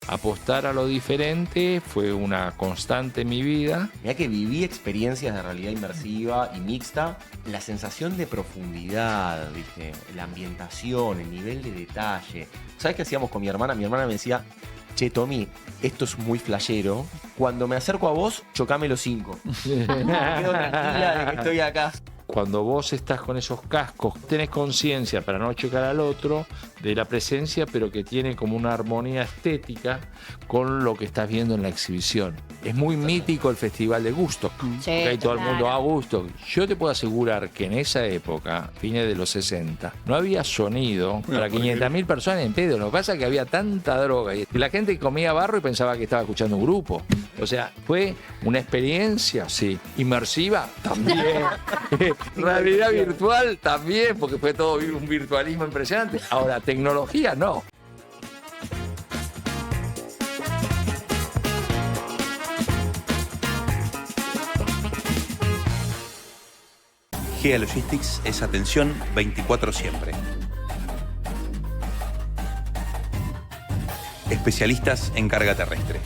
Apostar a lo diferente fue una constante en mi vida. Mirá que viví experiencias de realidad inmersiva y mixta. La sensación de profundidad, ¿viste? La ambientación, el nivel de detalle. ¿Sabes qué hacíamos con mi hermana? Mi hermana me decía, che, Tommy, esto es muy flashero. Cuando me acerco a vos, chocame los 5. Me quedo tranquila de que estoy acá. Cuando vos estás con esos cascos, tenés conciencia para no chocar al otro de la presencia, pero que tiene como una armonía estética con lo que estás viendo en la exhibición. Es muy mítico el Festival de Woodstock, porque ahí todo el mundo va a Woodstock. Yo te puedo asegurar que en esa época, fines de los 60, no había sonido para 500.000 personas en pedo. Lo que pasa es que había tanta droga y la gente comía barro y pensaba que estaba escuchando un grupo. O sea, fue una experiencia, sí, inmersiva también. Realidad virtual también, porque fue todo un virtualismo impresionante. Ahora, tecnología no. GEA Logistics es atención 24 siempre. Especialistas en carga terrestre.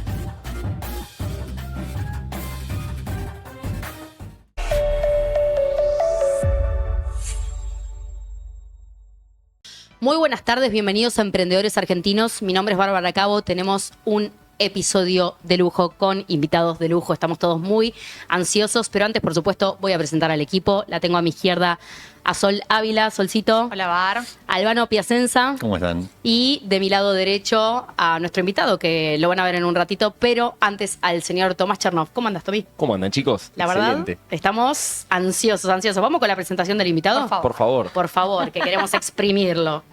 Muy buenas tardes, bienvenidos a Emprendedores Argentinos. Mi nombre es Bárbara Cabo. Tenemos un episodio de lujo con invitados de lujo. Estamos todos muy ansiosos, pero antes, por supuesto, voy a presentar al equipo. La tengo a mi izquierda a Sol Ávila. Solcito. Hola, Bar. A Albano Piacenza. ¿Cómo están? Y de mi lado derecho a nuestro invitado, que lo van a ver en un ratito, pero antes al señor Tomás Chernov. ¿Cómo andas, Tommy? ¿Cómo andan, chicos? La verdad, Excelente. estamos ansiosos. ¿Vamos con la presentación del invitado? Por favor. Por favor, que queremos exprimirlo.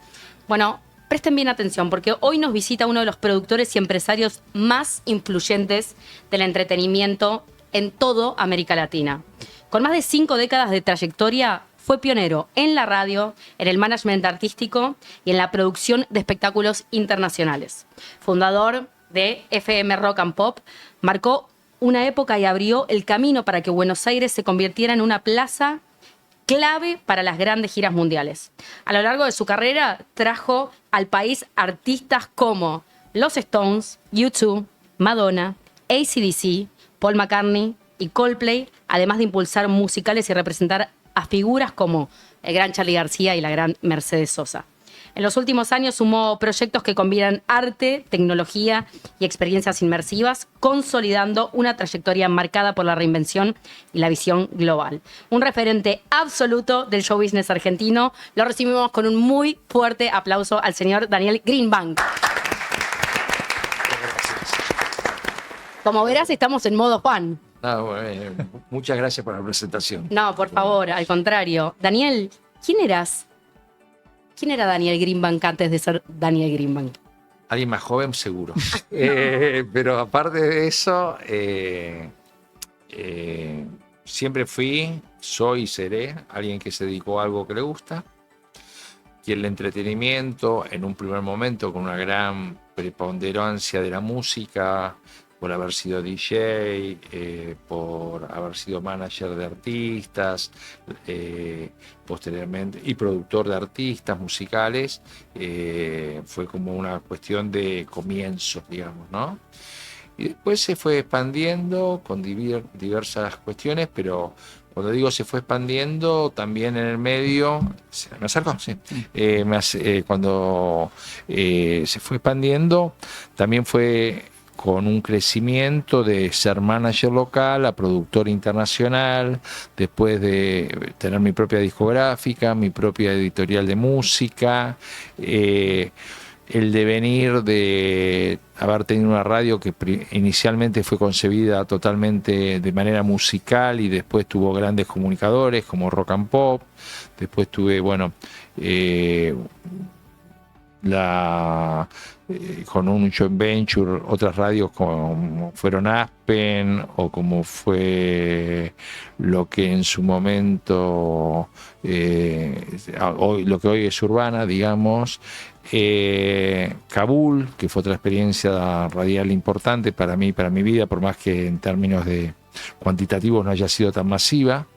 Bueno, presten bien atención porque hoy nos visita uno de los productores y empresarios más influyentes del entretenimiento en toda América Latina. Con más de 5 décadas de trayectoria, fue pionero en la radio, en el management artístico y en la producción de espectáculos internacionales. Fundador de FM Rock and Pop, marcó una época y abrió el camino para que Buenos Aires se convirtiera en una plaza clave para las grandes giras mundiales. A lo largo de su carrera trajo al país artistas como Los Stones, U2, Madonna, AC/DC, Paul McCartney y Coldplay, además de impulsar musicales y representar a figuras como el gran Charly García y la gran Mercedes Sosa. En los últimos años sumó proyectos que combinan arte, tecnología y experiencias inmersivas, consolidando una trayectoria marcada por la reinvención y la visión global. Un referente absoluto del show business argentino. Lo recibimos con un muy fuerte aplauso al señor Daniel Greenbank. Como verás, estamos en modo Juan. Muchas gracias por la presentación. No, por favor, al contrario. Daniel, ¿quién eras? ¿Quién era Daniel Greenbank antes de ser Daniel Greenbank? Alguien más joven, seguro. Pero aparte de eso, siempre soy y seré alguien que se dedicó a algo que le gusta. Y el entretenimiento, en un primer momento, con una gran preponderancia de la música, por haber sido DJ, por haber sido manager de artistas, posteriormente, y productor de artistas musicales, fue como una cuestión de comienzos, digamos, ¿no? Y después se fue expandiendo con diversas cuestiones, pero cuando digo se fue expandiendo, también en el medio, ¿me acerco? Sí. Cuando se fue expandiendo, también fue con un crecimiento de ser manager local a productor internacional, después de tener mi propia discográfica, mi propia editorial de música, el devenir de haber tenido una radio que inicialmente fue concebida totalmente de manera musical y después tuvo grandes comunicadores como Rock and Pop, después tuve, con un joint venture, otras radios como fueron Aspen o como fue lo que en su momento, lo que hoy es Urbana, digamos, Kabul, que fue otra experiencia radial importante para mí, para mi vida, por más que en términos de cuantitativos no haya sido tan masiva.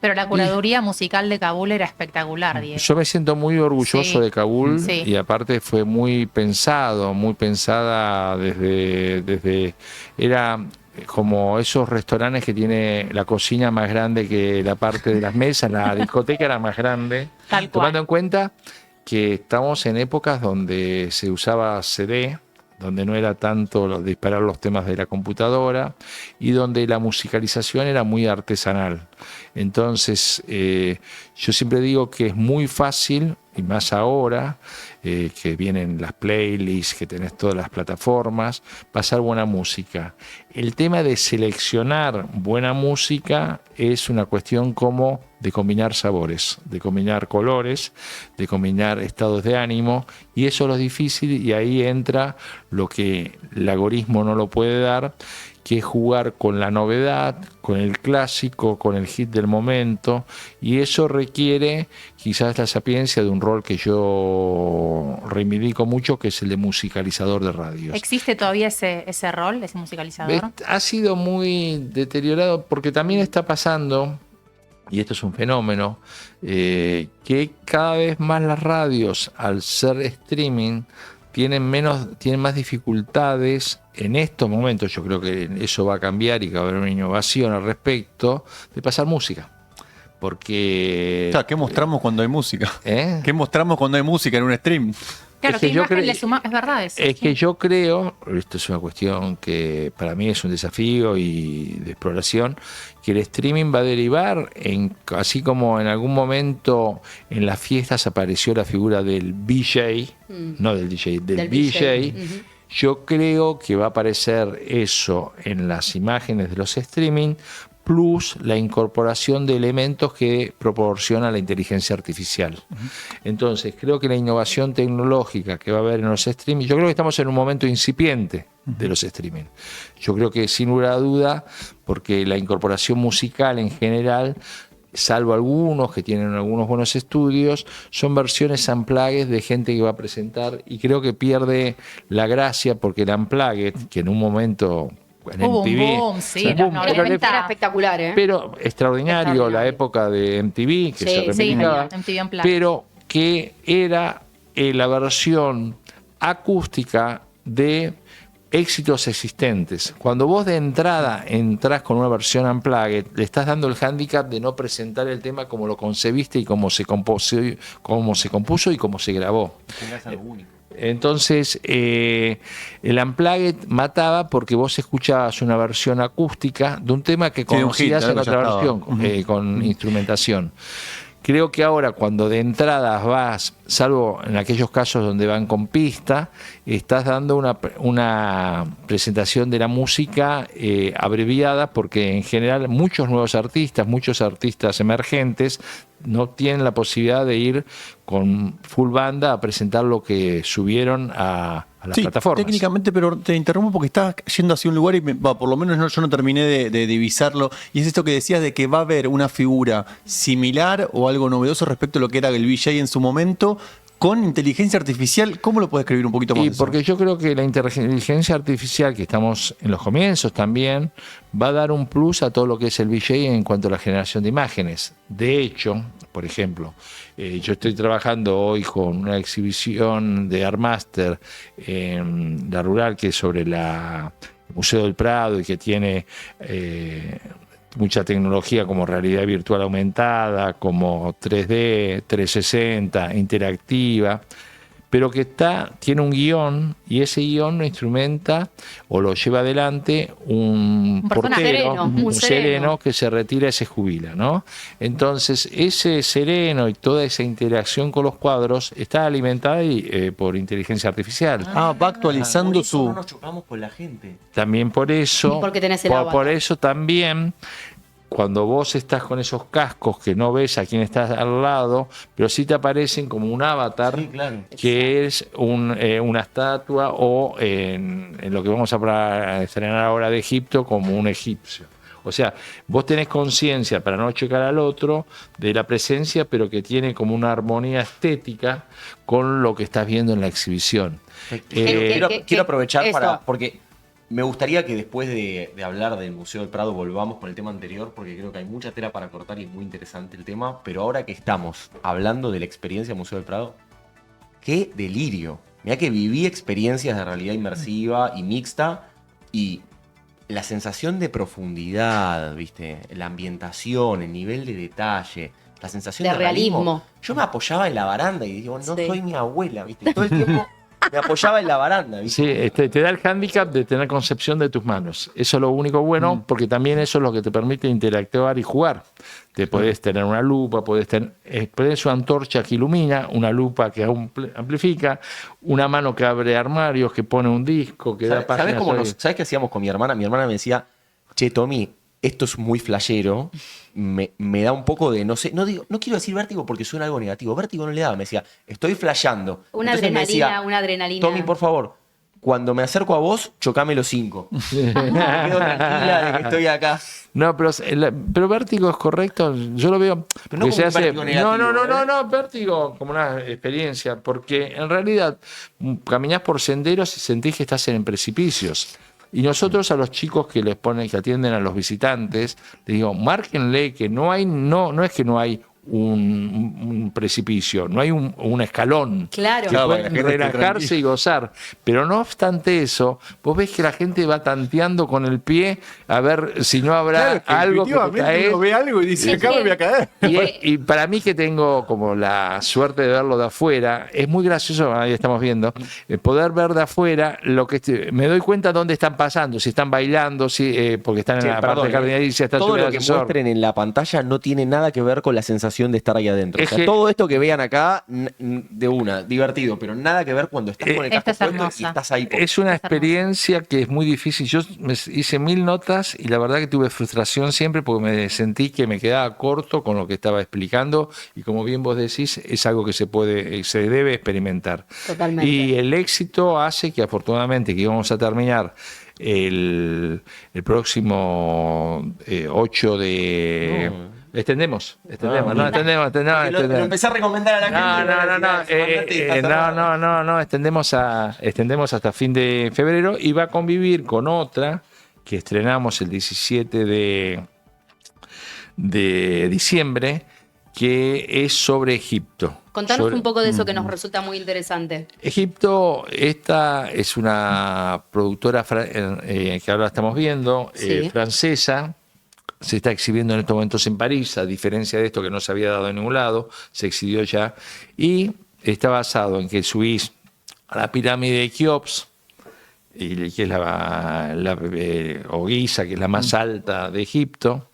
Pero la curaduría musical de Kabul era espectacular, Diego. Yo me siento muy orgulloso Sí, de Kabul sí. y aparte fue muy pensada desde era como esos restaurantes que tiene la cocina más grande que la parte de las mesas, la discoteca era más grande, Tal tomando cual. en cuenta que estamos en épocas donde se usaba CD, donde no era tanto disparar los temas de la computadora y donde la musicalización era muy artesanal. Entonces, yo siempre digo que es muy fácil, y más ahora, que vienen las playlists, que tenés todas las plataformas, pasar buena música. El tema de seleccionar buena música es una cuestión como de combinar sabores, de combinar colores, de combinar estados de ánimo, y eso es lo difícil, y ahí entra lo que el algoritmo no lo puede dar, que es jugar con la novedad, con el clásico, con el hit del momento, y eso requiere quizás la sapiencia de un rol que yo reivindico mucho, que es el de musicalizador de radios. ¿Existe todavía ese rol, ese musicalizador? Ha sido muy deteriorado porque también está pasando, y esto es un fenómeno, que cada vez más las radios, al ser streaming, tienen más dificultades en estos momentos. Yo creo que eso va a cambiar y que va a haber una innovación al respecto de pasar música. Porque... O sea, ¿qué mostramos cuando hay música? ¿Eh? ¿Qué mostramos cuando hay música en un stream? Claro, Es que ¿qué yo imagen creo- le suma? Es verdad eso. Es sí. que yo creo, esto es una cuestión que para mí es un desafío y de exploración, que el streaming va a derivar así como en algún momento en las fiestas apareció la figura del VJ, no del DJ, del VJ. Ujú. Yo creo que va a aparecer eso en las imágenes de los streaming, plus la incorporación de elementos que proporciona la inteligencia artificial. Entonces, creo que la innovación tecnológica que va a haber en los streaming, yo creo que estamos en un momento incipiente de los streaming. Yo creo que sin lugar a duda, porque la incorporación musical en general, salvo algunos que tienen algunos buenos estudios, son versiones unplugged de gente que va a presentar, y creo que pierde la gracia porque el unplugged, que en un momento en Hubo un MTV, boom, sí, un los boom, 90. pero le- Era espectacular, ¿eh? pero extraordinario la Extraordinario. época de MTV, que Sí, se sí, reivindicaba, MTV Unplugged. pero que era la versión acústica de éxitos existentes. Cuando vos de entrada entrás con una versión unplugged, le estás dando el hándicap de no presentar el tema como lo concebiste y cómo se compuso y cómo se grabó. Tengas algo único. Entonces, el Unplugged mataba porque vos escuchabas una versión acústica de un tema que Sí, de un hit, conocías en algo otra ya estaba. versión, con instrumentación. Creo que ahora cuando de entrada vas, salvo en aquellos casos donde van con pista, estás dando una presentación de la música abreviada, porque en general muchos artistas emergentes no tienen la posibilidad de ir con full banda a presentar lo que subieron a las Sí, plataformas. técnicamente, pero te interrumpo porque estás yendo hacia un lugar y por lo menos yo no terminé de divisarlo. Y es esto que decías de que va a haber una figura similar o algo novedoso respecto a lo que era el VJ en su momento con inteligencia artificial. ¿Cómo lo puedes escribir un poquito más? Y eso? porque yo creo que la inteligencia artificial, que estamos en los comienzos también, va a dar un plus a todo lo que es el VJ en cuanto a la generación de imágenes. De hecho, por ejemplo, yo estoy trabajando hoy con una exhibición de Artmaster en La Rural, que es sobre el Museo del Prado y que tiene mucha tecnología como realidad virtual aumentada, como 3D, 360, interactiva, pero que tiene un guión, y ese guión lo instrumenta o lo lleva adelante un personaje portero, sereno, un un sereno sereno. que se retira y se jubila, ¿no? Entonces, ese sereno y toda esa interacción con los cuadros está alimentada por inteligencia artificial. Va actualizando Por eso su... no nos chocamos con la gente. También por eso, Porque tenés el por avatar. eso también, cuando vos estás con esos cascos que no ves a quién estás al lado, pero sí te aparecen como un avatar, Sí, claro. que es una estatua, o en lo que vamos a estrenar ahora de Egipto, como un egipcio. O sea, vos tenés conciencia, para no checar al otro, de la presencia, pero que tiene como una armonía estética con lo que estás viendo en la exhibición. Quiero aprovechar eso. porque Me gustaría que después de hablar del Museo del Prado volvamos con el tema anterior, porque creo que hay mucha tela para cortar y es muy interesante el tema. Pero ahora que estamos hablando de la experiencia Museo del Prado, ¡qué delirio! Mirá que viví experiencias de realidad inmersiva y mixta y la sensación de profundidad, ¿viste? La ambientación, el nivel de detalle, la sensación De de realismo. realismo. Yo me apoyaba en la baranda y digo, no Sí. soy mi abuela, ¿viste? Todo el tiempo me apoyaba en la baranda, ¿viste? Sí, te da el hándicap de tener concepción de tus manos. Eso es lo único bueno, porque también eso es lo que te permite interactuar y jugar. Te podés tener una lupa, podés tener una antorcha que ilumina, una lupa que amplifica, una mano que abre armarios, que pone un disco, que da páginas. ¿Sabes qué hacíamos con mi hermana? Mi hermana me decía, che, Tommy, esto es muy flashero, me da un poco de, no sé, no quiero decir vértigo porque suena algo negativo, vértigo no le daba, me decía, estoy flasheando. Una Entonces me adrenalina, decía, una adrenalina. Tommy, por favor, cuando me acerco a vos, chocame los 5. Me quedo tranquila de que estoy acá. No, pero vértigo es correcto, yo lo veo. Pero no que como un vértigo negativo, no, vértigo como una experiencia, porque en realidad caminás por senderos y sentís que estás en precipicios. Y nosotros a los chicos que les ponen, que atienden a los visitantes, les digo, márquenle que no es que no hay un precipicio, no hay un escalón. Claro. Que Claro, pueden para que la gente esté relajarse y gozar. Pero no obstante eso, vos ves que la gente va tanteando con el pie a ver si no habrá Claro, que algo que te intuitivamente cae. uno ve algo y dice, Sí, acá sí. me voy a caer. Y para mí que tengo como la suerte de verlo de afuera, es muy gracioso, ahí estamos viendo, poder ver de afuera lo que me doy cuenta dónde están pasando, si están bailando, si porque están Che, en la perdón, parte jardinericia, está todo subiendo lo el que ascensor. muestren en la pantalla no tiene nada que ver con la sensación de estar ahí adentro. Es O sea, que- todo esto que vean acá, de una, divertido, pero nada que ver cuando estás con el casco Esta es puesto y hermosa. estás ahí. Es una Es hermoso. experiencia que es muy difícil. Yo hice 1000 notas y la verdad que tuve frustración siempre porque me sentí que me quedaba corto con lo que estaba explicando y como bien vos decís, es algo que se debe experimentar. Totalmente. Y el éxito hace que afortunadamente que íbamos a terminar el próximo 8 de... Extendemos. Porque lo empecé a recomendar a la gente. Extendemos hasta fin de febrero y va a convivir con otra que estrenamos el 17 de diciembre, que es sobre Egipto. Contanos un poco de eso que nos resulta muy interesante. Egipto, esta es una productora que ahora estamos viendo, Sí. francesa. Se está exhibiendo en estos momentos en París, a diferencia de esto que no se había dado en ningún lado, se exhibió ya. Y está basado en que subís a la pirámide de Keops, que es o Giza, que es la más alta de Egipto.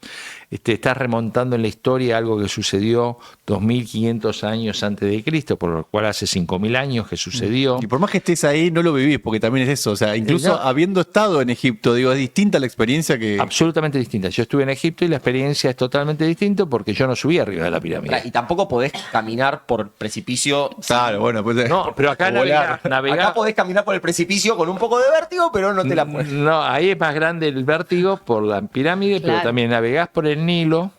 Está remontando en la historia algo que sucedió 2500 años antes de Cristo, por lo cual hace 5000 años que sucedió. Y por más que estés ahí, no lo vivís, porque también es eso. O sea, incluso No. habiendo estado en Egipto, digo, es distinta la experiencia que. Absolutamente distinta. Yo estuve en Egipto y la experiencia es totalmente distinta porque yo no subí arriba de la pirámide. Y tampoco podés caminar por precipicio. Claro, bueno, pues. No, pero acá o volar. navegás. Acá podés caminar por el precipicio con un poco de vértigo, pero no te la puedes. No, ahí es más grande el vértigo por la pirámide, pero Claro. también navegás por el Nilo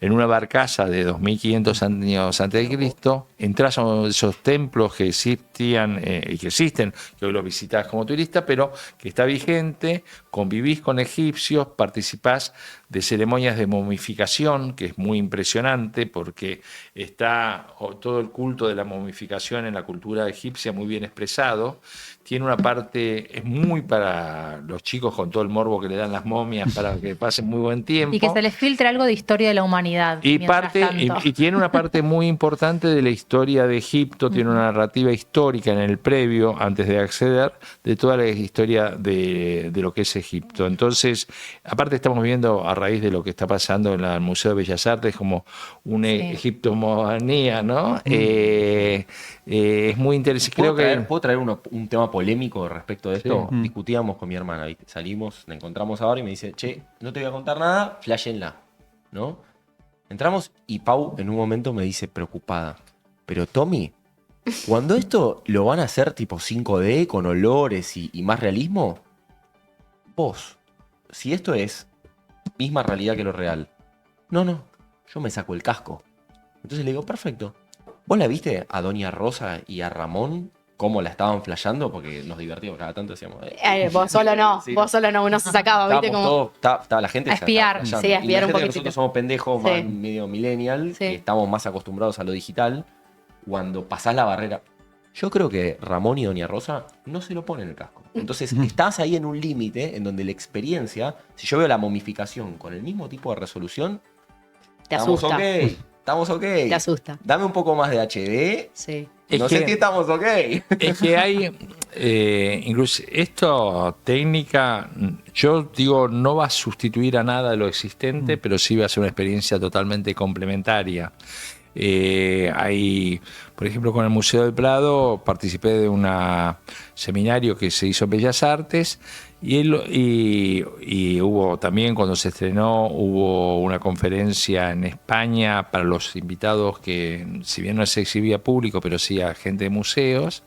en una barcaza de 2500 años antes de Cristo, entras a uno de esos templos que existían y que existen, que hoy los visitás como turista, pero que está vigente, convivís con egipcios, participás de ceremonias de momificación, que es muy impresionante porque está todo el culto de la momificación en la cultura egipcia muy bien expresado. Tiene una parte, es muy para los chicos con todo el morbo que le dan las momias para que pasen muy buen tiempo. Y que se les filtre algo de historia de la humanidad. Y, mientras tanto. y tiene una parte muy importante de la historia de Egipto, tiene una narrativa histórica en el previo, antes de acceder, de toda la historia de lo que es Egipto. Entonces, aparte estamos viendo a raíz de lo que está pasando en el Museo de Bellas Artes como una egiptomonía, ¿no? Es muy interesante. Creo que... ¿Puedo traer un tema polémico respecto de esto? Sí. Discutíamos con mi hermana, ¿viste? Salimos, la encontramos ahora y me dice, che, no te voy a contar nada, flashenla, ¿no? Entramos y Pau en un momento me dice preocupada, pero Tommy, cuando esto lo van a hacer tipo 5D con olores y más realismo, vos, si esto es misma realidad que lo real, no, yo me saco el casco. Entonces le digo, perfecto. ¿Vos la viste a Doña Rosa y a Ramón cómo la estaban flasheando, porque nos divertíamos cada tanto, decíamos... Vos solo no, Sí. vos solo no, uno se sacaba, ¿viste? Estábamos Como... todos, estaba la gente A que se espiar. estaba flasheando. Sí, a espiar un Imagínate que poquitito. nosotros somos pendejos, Sí. más medio millennial, Sí. que estamos más acostumbrados a lo digital. Cuando pasás la barrera... Yo creo que Ramón y Doña Rosa no se lo ponen el casco. Entonces, estás ahí en un límite en donde la experiencia, si yo veo la momificación con el mismo tipo de resolución, Te estamos asusta. ok, estamos ok. Te asusta. Dame un poco más de HD, Sí. Es no que- sé si estamos ok. Es que hay, incluso esto técnica, yo digo, no va a sustituir a nada de lo existente, pero sí va a ser una experiencia totalmente complementaria. Hay, por ejemplo, con el Museo del Prado participé de un seminario que se hizo en Bellas Artes y hubo también, cuando se estrenó, hubo una conferencia en España para los invitados que, si bien no se exhibía público, pero sí a gente de museos.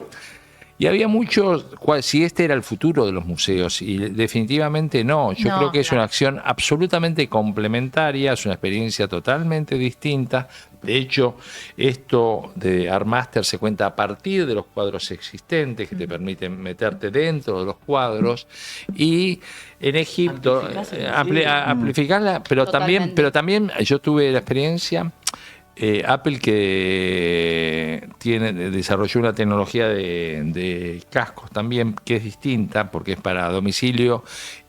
Y había muchos, si este era el futuro de los museos, y definitivamente no. Yo No, creo que es no. una acción absolutamente complementaria, es una experiencia totalmente distinta. De hecho, esto de Art Master se cuenta a partir de los cuadros existentes que te permiten meterte dentro de los cuadros. Y en Egipto, Amplificás el museo. amplificarla, pero Totalmente. también yo tuve la experiencia. Apple que desarrolló una tecnología de cascos también que es distinta porque es para domicilio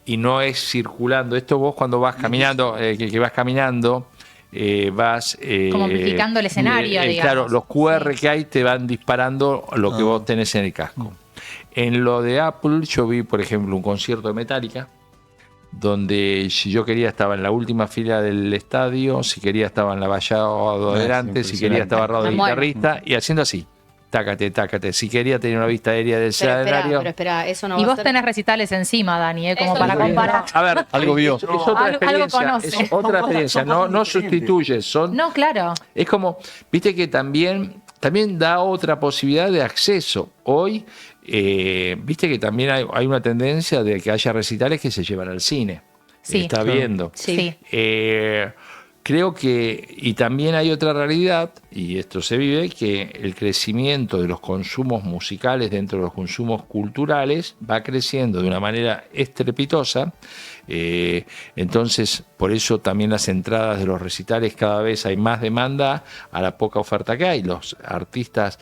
y no es circulando. Esto vos cuando vas caminando, que vas caminando, vas... Como amplificando el escenario, digamos. Claro, los QR Sí. que hay te van disparando lo que Ah. vos tenés en el casco. En lo de Apple yo vi, por ejemplo, un concierto de Metallica, donde si yo quería estaba en la última fila del estadio, si quería estaba en la vallado adelante, si quería estaba al lado del Me muero. guitarrista, y haciendo así, tácate, tácate. Si quería tener una vista aérea del escenario. Pero espera, eso no Y va a vos ser... tenés recitales encima, Dani, como Eso para es verdad. comparar. A ver, Algo vio. Es otra Algo experiencia. conoce. Es otra experiencia. No sustituye, son. No, claro. Es como, viste que también da otra posibilidad de acceso. Hoy, viste que también hay una tendencia de que haya recitales que se llevan al cine. Sí. Está Claro. viendo. Sí. Creo que, y también hay otra realidad, y esto se vive, que el crecimiento de los consumos musicales dentro de los consumos culturales va creciendo de una manera estrepitosa. Entonces, por eso también las entradas de los recitales cada vez hay más demanda a la poca oferta que hay. Los artistas,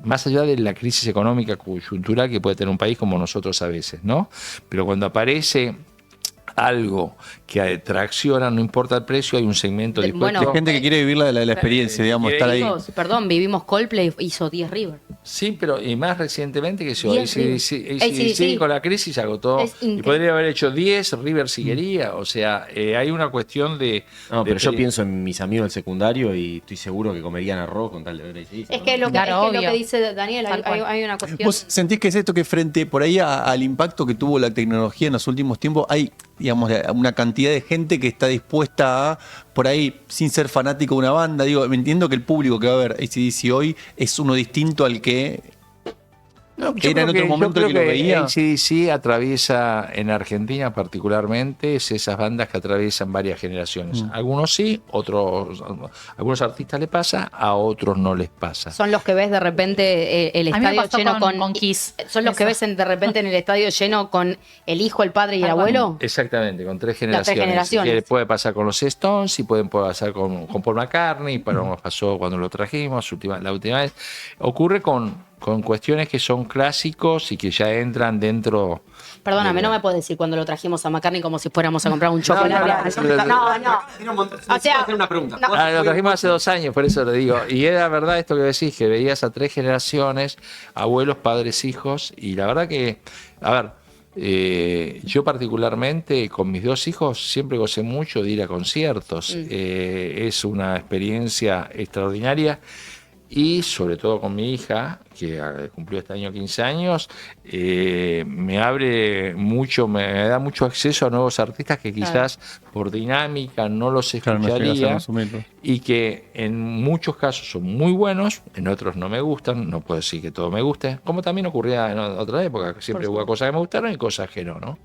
más allá de la crisis económica coyuntural que puede tener un país como nosotros a veces, ¿no? Pero cuando aparece algo que tracciona, no importa el precio, hay un segmento dispuesto. Bueno, Hay gente que quiere vivir la experiencia, digamos, estar ahí. Vivimos Coldplay, hizo 10 River. Sí, pero y más recientemente que yo, Diez AC/DC con la crisis agotó Es y increíble. podría haber hecho 10, River si quería, o sea, hay una cuestión de... No, de pero yo peri- pienso en mis amigos del secundario y estoy seguro que comerían arroz con tal de ver ahí. Es que lo que, Claro, es que lo obvio. que dice Daniel, Tal cual. hay una cuestión... ¿Vos sentís que es esto que frente por ahí al impacto que tuvo la tecnología en los últimos tiempos, hay, digamos, una cantidad de gente que está dispuesta a, por ahí, sin ser fanático de una banda? Digo, me entiendo que el público que va a ver AC/DC hoy es uno distinto al que No, yo era en creo otro momento yo que creo lo veía. AC/DC atraviesa, en Argentina particularmente, es esas bandas que atraviesan varias generaciones. Algunos sí, algunos artistas les pasa, a otros no les pasa. Son los que ves de repente el A mí me estadio pasó lleno con Kiss. Son los que Eso. ves de repente en el estadio lleno con el hijo, el padre y el Tal cual. abuelo. Exactamente, con tres Las tres generaciones. generaciones. Que puede pasar con los Stones y puede pasar con Paul McCartney, pero nos pasó cuando lo trajimos la última vez. Ocurre con cuestiones que son clásicos y que ya entran dentro. Perdóname, no me puedes decir cuando lo trajimos a McCartney como si fuéramos a comprar un chocolate. No. O sea, hacer una pregunta. no. Lo trajimos hace 2 años, por eso le digo. Y era verdad esto que decís, que veías a 3 generaciones, abuelos, padres, hijos, y la verdad que, a ver, yo particularmente con mis 2 hijos siempre gocé mucho de ir a conciertos. Es una experiencia extraordinaria. Y sobre todo con mi hija, que cumplió este año 15 años, me abre mucho, me da mucho acceso a nuevos artistas que quizás por dinámica no los Claro, no llegas a escucharía, consumirlo. y que en muchos casos son muy buenos, en otros no me gustan, no puedo decir que todo me guste, como también ocurría en otra época, que siempre hubo cosas que me gustaron y cosas que no, ¿no?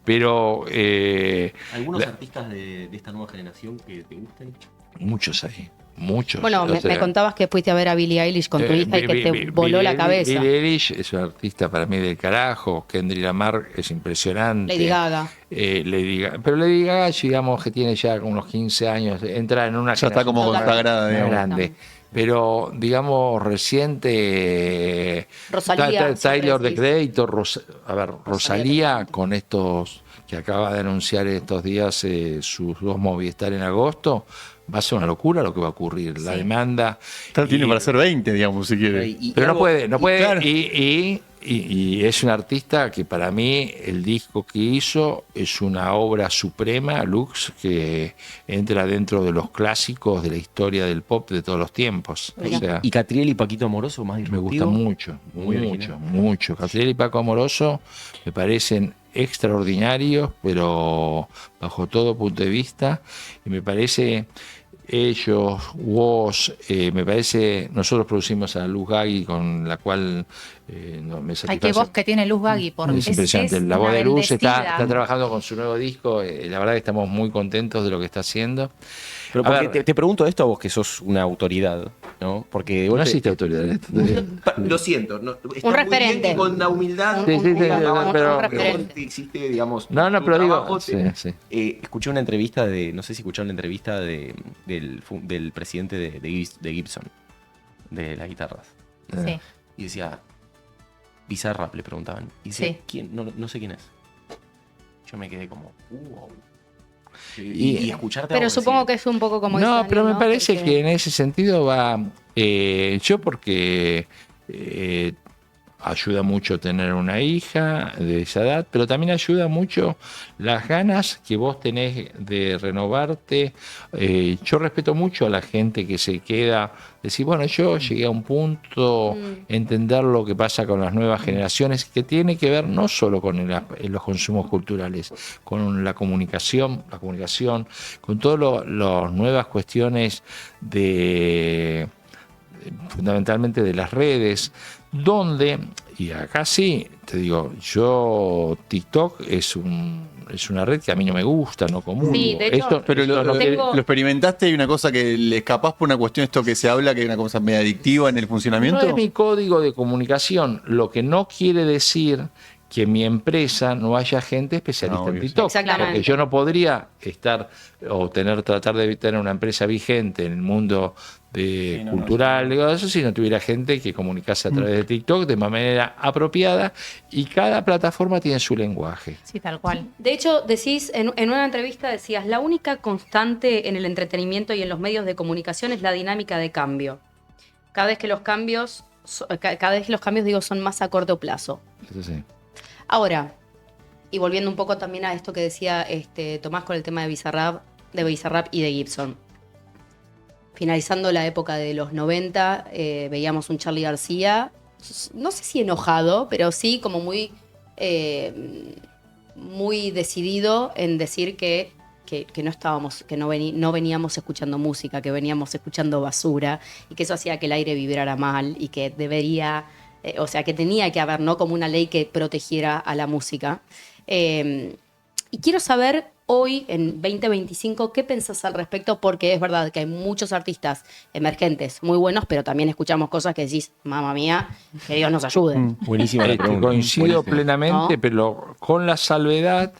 Pero ¿Algunos la- artistas de esta nueva generación que te gusten? muchos hay, muchos. Bueno, O me sea, contabas que fuiste a ver a Billie Eilish con tu hija y que te voló la cabeza. Billie Eilish es un artista para mí del carajo. Kendrick Lamar es impresionante. Lady Gaga. Pero Lady Gaga, digamos que tiene ya unos 15 años, entra en una Ya está como generación consagrada, más digamos. grande. Pero, digamos, reciente. Rosalía, Tyler, siempre The Creator. Rosalía, con estos que acaba de anunciar estos días sus 2 Movistar en agosto, va a ser una locura lo que va a ocurrir. La demanda. Tiene y- para ser 20, digamos, si quiere. pero no puede, claro. y es un artista que para mí el disco que hizo es una obra suprema, Lux, que entra dentro de los clásicos de la historia del pop de todos los tiempos. O sea, Y Catriel y Paquito Amoroso, más me disruptivo. gusta mucho, Muy mucho, original. mucho. Catriel y Paco Amoroso me parecen extraordinarios, pero bajo todo punto de vista, y me parece ellos, Woz, me parece, nosotros producimos a Luz Gagui, con la cual me Ay, satisface. qué voz que tiene Luz Gagui. Es impresionante. La voz una de Luz está bendecida. trabajando con su nuevo disco. La verdad que estamos muy contentos de lo que está haciendo. Pero A porque ver, te pregunto esto a vos que sos una autoridad, ¿no? Porque no vos existe autoridad en esto. Lo siento, no, está Un muy referente. bien que con la humildad Sí, sí, sí, pero- un referente. existe, digamos. No, tu pero digo, trabajo. sí, sí. Escuché una entrevista no sé si escucharon la entrevista del presidente de Gibson, de las guitarras. Sí. Y decía, Bizarrap le preguntaban. Y decía, Sí. ¿quién? No sé quién es. Yo me quedé como, wow. Y- Y escucharte a Pero vos supongo decir, que es un poco como No, dice pero Daniel, me ¿no? parece Porque- que en ese sentido va. Yo, porque ayuda mucho tener una hija de esa edad, pero también ayuda mucho las ganas que vos tenés de renovarte. Yo respeto mucho a la gente que se queda, decir, bueno, yo llegué a un punto, entender lo que pasa con las nuevas generaciones, que tiene que ver no solo con los consumos culturales, con la comunicación, con todas las nuevas cuestiones fundamentalmente de las redes, donde, y acá sí, te digo, TikTok es una red que a mí no me gusta, no comulgo. Sí, de hecho, Pero lo Tengo- experimentaste y una cosa que le escapás por una cuestión, esto que se habla, que es una cosa medio adictiva en el no funcionamiento. es mi código de comunicación, lo que no quiere decir que en mi empresa no haya gente especialista en Obvio, sí. TikTok. Exactamente. Porque yo no podría tratar de tener una empresa vigente en el mundo cultural, digo, eso si no tuviera gente que comunicase a través de TikTok de manera apropiada, y cada plataforma tiene su lenguaje. Sí, tal cual. De hecho, decís, en una entrevista decías, la única constante en el entretenimiento y en los medios de comunicación es la dinámica de cambio. Cada vez que los cambios, digo, son más a corto plazo. Eso sí. Ahora, y volviendo un poco también a esto que decía Tomás con el tema de Bizarrap y de Gibson. Finalizando la época de los 90, veíamos un Charly García, no sé si enojado, pero sí como muy decidido en decir que no veníamos escuchando música, que veníamos escuchando basura, y que eso hacía que el aire vibrara mal y que debería, que tenía que haber, ¿no?, como una ley que protegiera a la música. Y quiero saber hoy, en 2025, ¿qué pensás al respecto? Porque es verdad que hay muchos artistas emergentes muy buenos, pero también escuchamos cosas que decís, mamá mía, que Dios nos ayude. buenísima la pregunta. Coincido Buenísima. plenamente, ¿No? pero con la salvedad,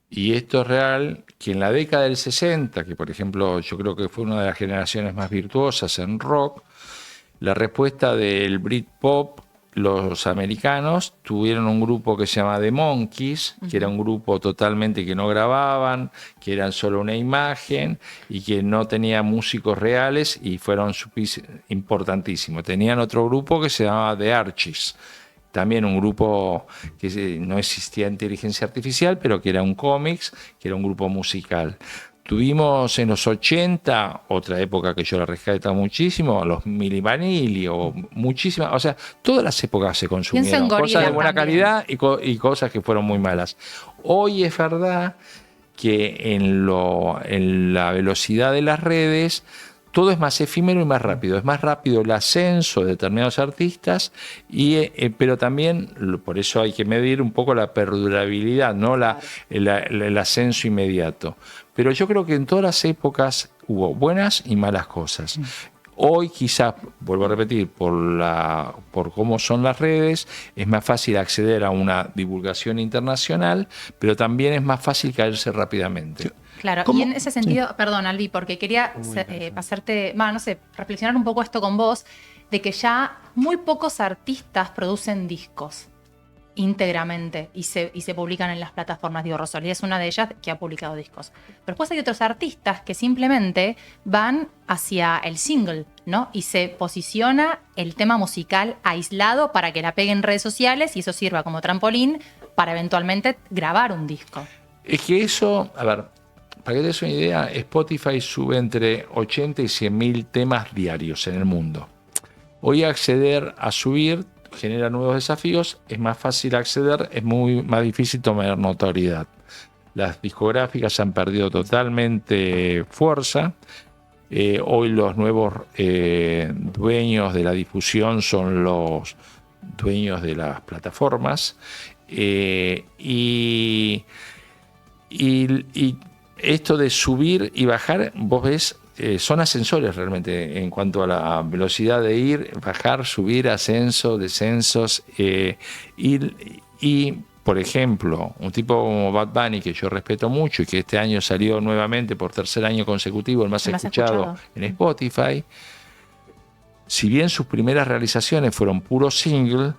y esto es real, que en la década del 60, que por ejemplo yo creo que fue una de las generaciones más virtuosas en rock, la respuesta del Britpop, los americanos tuvieron un grupo que se llama The Monkees, que era un grupo totalmente que no grababan, que eran solo una imagen y que no tenía músicos reales, y fueron importantísimos. Tenían otro grupo que se llamaba The Archies, también un grupo que no existía inteligencia artificial, pero que era un cómics, que era un grupo musical. Tuvimos en los 80, otra época que yo la rescato muchísimo, a los Milli Vanilli, o muchísimas, o sea, todas las épocas se Pienso consumieron, en cosas de Gorillaz buena también. calidad y cosas que fueron muy malas. Hoy es verdad que en la velocidad de las redes, todo es más efímero y más rápido. Es más rápido el ascenso de determinados artistas, pero también, por eso hay que medir un poco la perdurabilidad, no el ascenso inmediato. Pero yo creo que en todas las épocas hubo buenas y malas cosas. Hoy quizás, vuelvo a repetir, por cómo son las redes, es más fácil acceder a una divulgación internacional, pero también es más fácil caerse rápidamente. Claro, ¿Cómo? y en ese sentido, perdón, Albi, porque quería hacerte, no sé, reflexionar un poco esto con vos, de que ya muy pocos artistas producen discos íntegramente y se publican en las plataformas. Digo, Rosalía es una de ellas que ha publicado discos. Pero después hay otros artistas que simplemente van hacia el single, ¿no? Y se posiciona el tema musical aislado para que la peguen en redes sociales y eso sirva como trampolín para eventualmente grabar un disco. Es que eso, a ver, para que te des una idea, Spotify sube entre 80 y 100 mil temas diarios en el mundo. Hoy acceder a subir genera nuevos desafíos, es más fácil acceder, es más difícil tomar notoriedad. Las discográficas han perdido totalmente fuerza. Hoy los nuevos dueños de la difusión son los dueños de las plataformas. Y esto de subir y bajar, vos ves, son ascensores realmente en cuanto a la velocidad de ir, bajar, subir, ascenso, descensos. Y, por ejemplo, un tipo como Bad Bunny, que yo respeto mucho y que este año salió nuevamente por tercer año consecutivo el más escuchado en Spotify, si bien sus primeras realizaciones fueron puro single,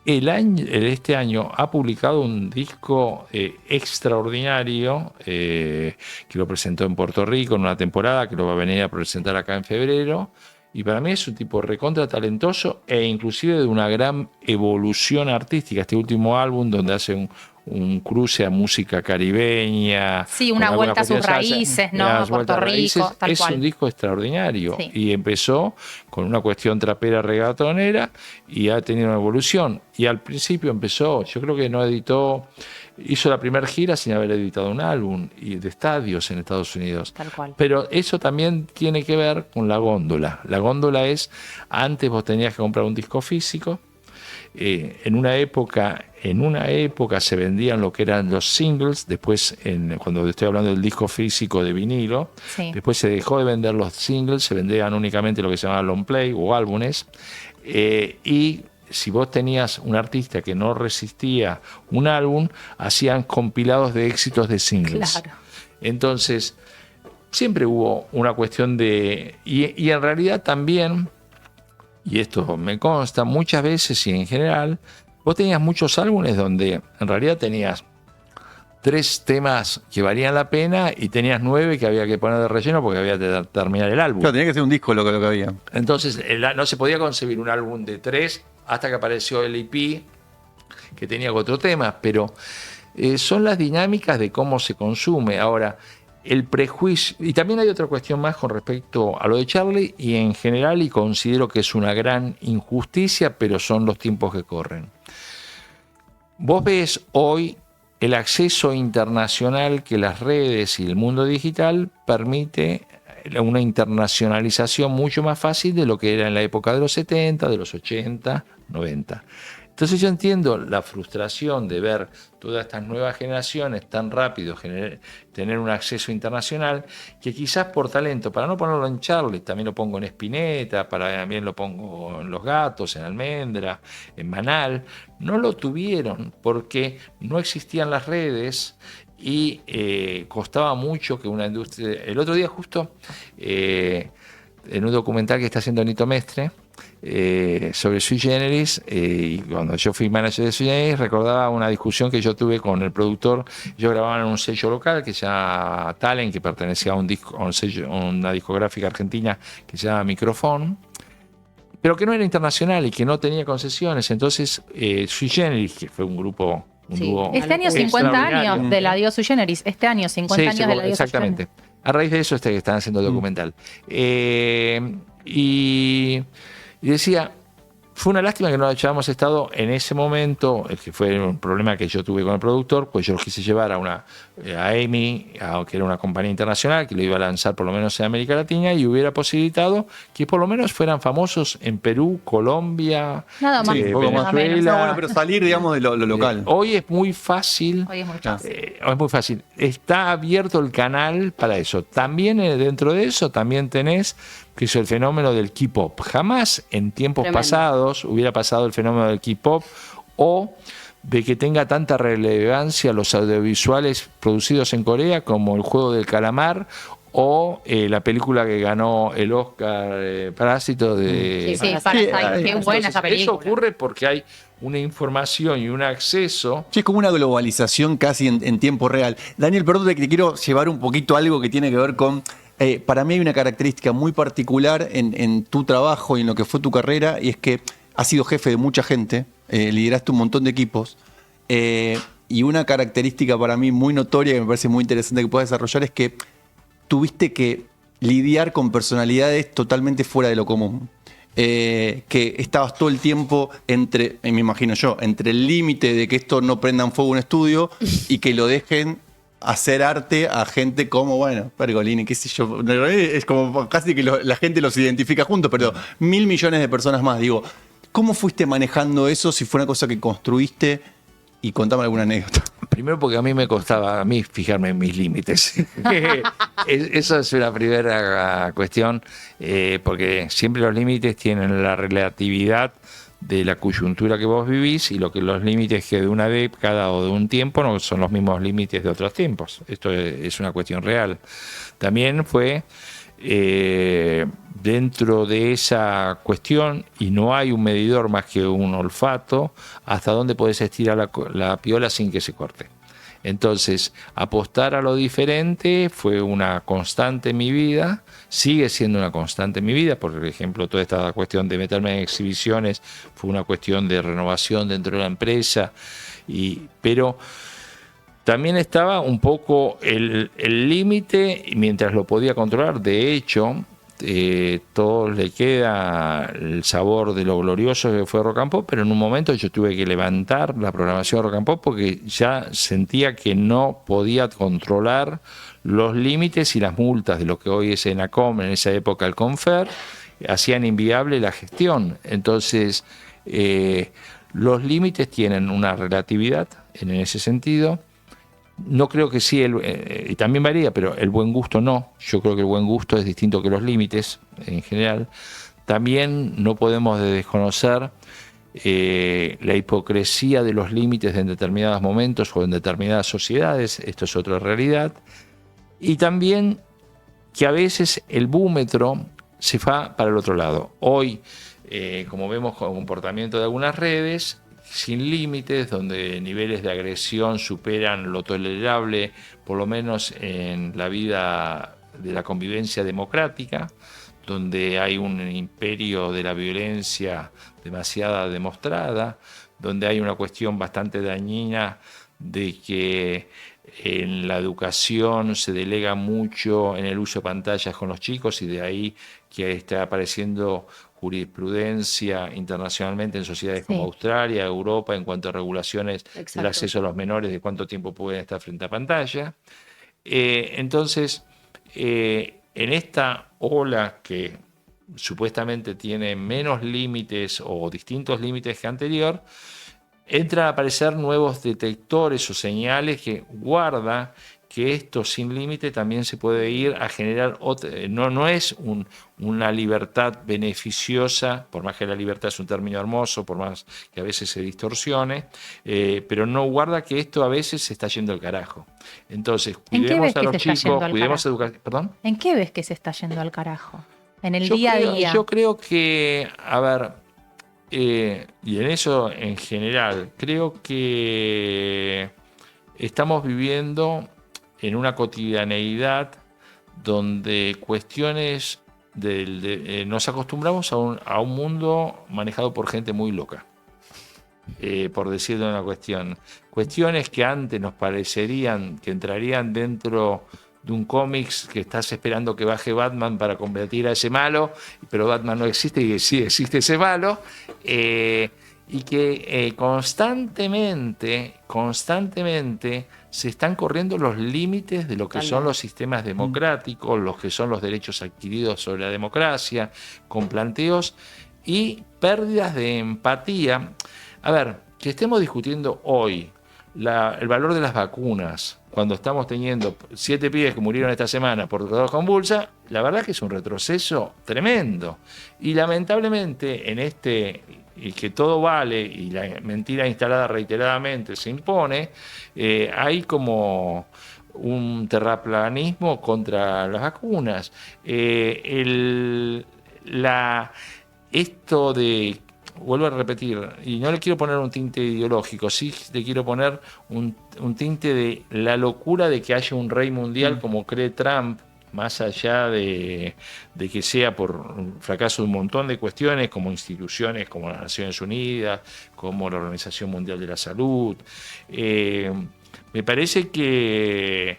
este año ha publicado un disco extraordinario que lo presentó en Puerto Rico en una temporada, que lo va a venir a presentar acá en febrero, y para mí es un tipo recontra talentoso e inclusive de una gran evolución artística. Este último álbum donde hace un cruce a música caribeña. Sí, una vuelta a sus raíces, ¿no? A Puerto Rico, tal cual. Es un disco extraordinario. Sí. Y empezó con una cuestión trapera reggaetonera y ha tenido una evolución. Y al principio empezó, yo creo que no editó, hizo la primera gira sin haber editado un álbum y de estadios en Estados Unidos. Tal cual. Pero eso también tiene que ver con la góndola. La góndola es, antes vos tenías que comprar un disco físico. En una época se vendían lo que eran los singles, después cuando estoy hablando del disco físico de vinilo, Sí. después se dejó de vender los singles, se vendían únicamente lo que se llamaba long play o álbumes, y si vos tenías un artista que no resistía un álbum, hacían compilados de éxitos de singles. Claro. Entonces, siempre hubo una cuestión de... Y en realidad también, y esto me consta, muchas veces y en general, vos tenías muchos álbumes donde en realidad tenías 3 temas que valían la pena y tenías 9 que había que poner de relleno porque había que terminar el álbum. Claro, tenía que ser un disco lo que había. Entonces no se podía concebir un álbum de 3 hasta que apareció el EP que tenía 4 temas, pero son las dinámicas de cómo se consume. Ahora, el prejuicio, y también hay otra cuestión más con respecto a lo de Charlie y en general, y considero que es una gran injusticia, pero son los tiempos que corren. Vos ves hoy el acceso internacional que las redes y el mundo digital permite una internacionalización mucho más fácil de lo que era en la época de los 70, de los 80, 90. Entonces yo entiendo la frustración de ver todas estas nuevas generaciones tan rápido tener un acceso internacional, que quizás por talento, para no ponerlo en Charlie, también lo pongo en Spinetta, también lo pongo en Los Gatos, en Almendra, en Manal, no lo tuvieron porque no existían las redes y costaba mucho que una industria... El otro día justo, en un documental que está haciendo Nito Mestre, sobre Sui Generis, y cuando yo fui manager de Sui Generis recordaba una discusión que yo tuve con el productor. Yo grababa en un sello local que se llama Talent, que pertenecía a una discográfica argentina que se llama Microfón, pero que no era internacional y que no tenía concesiones. Entonces Sui Generis, que fue un grupo, dúo Este año 50 años de la Dio Sui Generis. Este año 50 años de la Dio Sui Generis. Exactamente. A raíz de eso que están haciendo el documental. Y decía, Fue una lástima que no hayamos estado en ese momento, que fue un problema que yo tuve con el productor, pues yo lo quise llevar a EMI, que era una compañía internacional que lo iba a lanzar por lo menos en América Latina, y hubiera posibilitado que por lo menos fueran famosos en Perú, Colombia, Nada más. Sí, un poco más. Venezuela. No, bueno, pero salir, digamos, de lo local. Hoy es muy fácil. Hoy es muy fácil. Es muy fácil. Está abierto el canal para eso. También dentro de eso también tenés que es el fenómeno del K-pop. Jamás en tiempos Tremendo. pasados hubiera pasado el fenómeno del K-pop o de que tenga tanta relevancia los audiovisuales producidos en Corea como El Juego del Calamar o la película que ganó el Oscar, Parásito de... Sí, Parasite, qué Entonces, buena esa película. eso ocurre porque hay una información y un acceso. Sí, es como una globalización casi en tiempo real. Daniel, perdón, te quiero llevar un poquito a algo que tiene que ver con... para mí hay una característica muy particular en tu trabajo y en lo que fue tu carrera, y es que has sido jefe de mucha gente, lideraste un montón de equipos, y una característica para mí muy notoria que me parece muy interesante que puedas desarrollar es que tuviste que lidiar con personalidades totalmente fuera de lo común. Que estabas todo el tiempo entre, me imagino yo, entre el límite de que esto no prenda en fuego un estudio y que lo dejen hacer arte a gente como, bueno, Pergolini, qué sé yo, es como casi que la gente los identifica juntos, pero 1.000 millones de personas más. Digo, ¿cómo fuiste manejando eso si fue una cosa que construiste? Y contame alguna anécdota. Primero porque a mí me costaba fijarme en mis límites. Eso es una primera cuestión, porque siempre los límites tienen la relatividad de la coyuntura que vos vivís y los límites que de una década o de un tiempo no son los mismos límites de otros tiempos. Esto es una cuestión real. También fue dentro de esa cuestión, y no hay un medidor más que un olfato, hasta dónde podés estirar la piola sin que se corte. Entonces, apostar a lo diferente fue una constante en mi vida, sigue siendo una constante en mi vida. Por ejemplo, toda esta cuestión de meterme en exhibiciones fue una cuestión de renovación dentro de la empresa, pero también estaba un poco el límite mientras lo podía controlar. De hecho, todo le queda el sabor de lo glorioso que fue Rock and Pop, pero en un momento yo tuve que levantar la programación de Rock and Pop porque ya sentía que no podía controlar los límites y las multas de lo que hoy es ENACOM, en esa época el CONFER, hacían inviable la gestión. Entonces, los límites tienen una relatividad en ese sentido. No creo que sí, y también varía, pero el buen gusto no. Yo creo que el buen gusto es distinto que los límites en general. También no podemos desconocer la hipocresía de los límites en determinados momentos o en determinadas sociedades. Esto es otra realidad. Y también que a veces el búmetro se va para el otro lado. Hoy, como vemos con el comportamiento de algunas redes, sin límites, donde niveles de agresión superan lo tolerable, por lo menos en la vida de la convivencia democrática, donde hay un imperio de la violencia demasiada demostrada, donde hay una cuestión bastante dañina de que en la educación se delega mucho en el uso de pantallas con los chicos, y de ahí que está apareciendo jurisprudencia internacionalmente en sociedades como Australia, Europa, en cuanto a regulaciones del acceso a los menores, de cuánto tiempo pueden estar frente a pantalla. Entonces, en esta ola que supuestamente tiene menos límites o distintos límites que anterior, entran a aparecer nuevos detectores o señales que guarda que esto sin límite también se puede ir a generar no es una libertad beneficiosa, por más que la libertad es un término hermoso, por más que a veces se distorsione, pero no guarda que esto a veces se está yendo al carajo. Entonces, cuidemos a los chicos, cuidemos educación. ¿Perdón? ¿En qué ves que se está yendo al carajo? En el Yo día creo- a día. Yo creo que, a ver, y en eso en general, creo que estamos viviendo en una cotidianeidad donde cuestiones nos acostumbramos a un mundo manejado por gente muy loca, por decirlo una cuestiones que antes nos parecerían que entrarían dentro de un cómics que estás esperando que baje Batman para combatir a ese malo, pero Batman no existe y sí existe ese malo, y que constantemente se están corriendo los límites de lo que son los sistemas democráticos, los que son los derechos adquiridos sobre la democracia, con planteos y pérdidas de empatía. A ver, que estemos discutiendo hoy el valor de las vacunas, cuando estamos teniendo 7 pibes que murieron esta semana por dolor convulsa, la verdad que es un retroceso tremendo. Y lamentablemente y que todo vale y la mentira instalada reiteradamente se impone, hay como un terraplanismo contra las vacunas. Esto de, vuelvo a repetir, y no le quiero poner un tinte ideológico, sí le quiero poner un tinte de la locura de que haya un rey mundial como cree Trump, más allá de que sea por fracaso de un montón de cuestiones, como instituciones como las Naciones Unidas, como la Organización Mundial de la Salud. Me parece que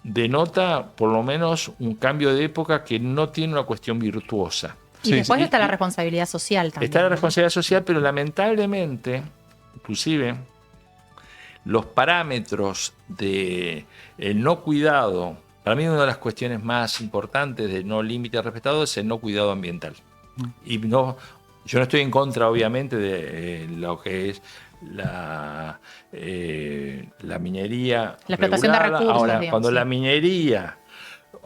denota por lo menos un cambio de época que no tiene una cuestión virtuosa. Y después está la responsabilidad social también. Está la responsabilidad social, pero lamentablemente, inclusive, los parámetros de el no cuidado, para mí una de las cuestiones más importantes de no límite respetado es el no cuidado ambiental. Y yo no estoy en contra, obviamente, de lo que es la minería. La explotación de recursos. Ahora, digamos, cuando sí. la minería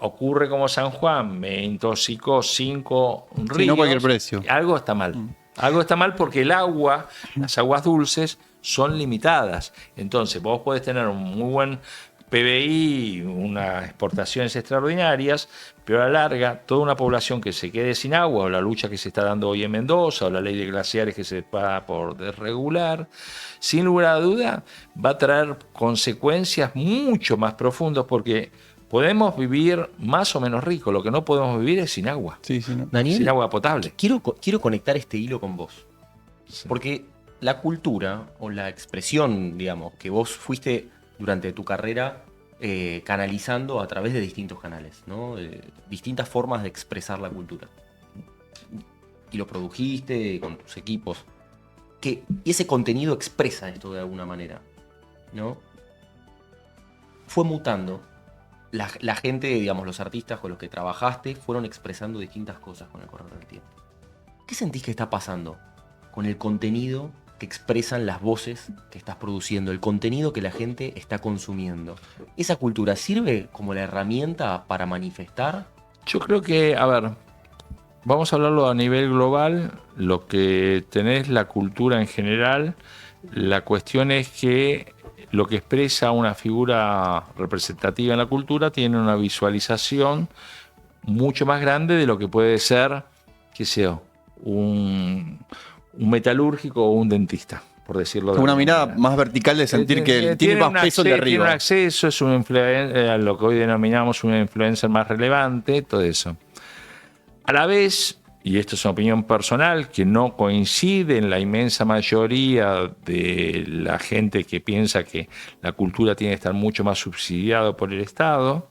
ocurre como San Juan, me intoxicó 5 ríos. Sí, no cualquier precio. Algo está mal. Algo está mal porque el agua, las aguas dulces, son limitadas. Entonces, vos podés tener un muy buen PBI, unas exportaciones extraordinarias, pero a la larga, toda una población que se quede sin agua, o la lucha que se está dando hoy en Mendoza, o la ley de glaciares que se va por desregular, sin lugar a duda, va a traer consecuencias mucho más profundas porque podemos vivir más o menos rico, lo que no podemos vivir es sin agua. Sí, no. Daniel, sin agua potable. Quiero conectar este hilo con vos. Sí. Porque la cultura o la expresión, digamos, que vos fuiste durante tu carrera canalizando a través de distintos canales, ¿no? Distintas formas de expresar la cultura. Y lo produjiste con tus equipos. Y ese contenido expresa esto de alguna manera, ¿no? Fue mutando. La gente, digamos, los artistas con los que trabajaste fueron expresando distintas cosas con el correr del tiempo. ¿Qué sentís que está pasando con el contenido que expresan las voces que estás produciendo, el contenido que la gente está consumiendo? ¿Esa cultura sirve como la herramienta para manifestar? Yo creo que, a ver, vamos a hablarlo a nivel global, lo que tenés la cultura en general, la cuestión es que lo que expresa una figura representativa en la cultura tiene una visualización mucho más grande de lo que puede ser, qué sé yo, un metalúrgico o un dentista, por decirlo de Una alguna mirada manera. más vertical de sentir que tiene más peso de Tiene un arriba. acceso, es un a lo que hoy denominamos un influencer más relevante, todo eso. A la vez, y esto es una opinión personal, que no coincide en la inmensa mayoría de la gente que piensa que la cultura tiene que estar mucho más subsidiada por el Estado,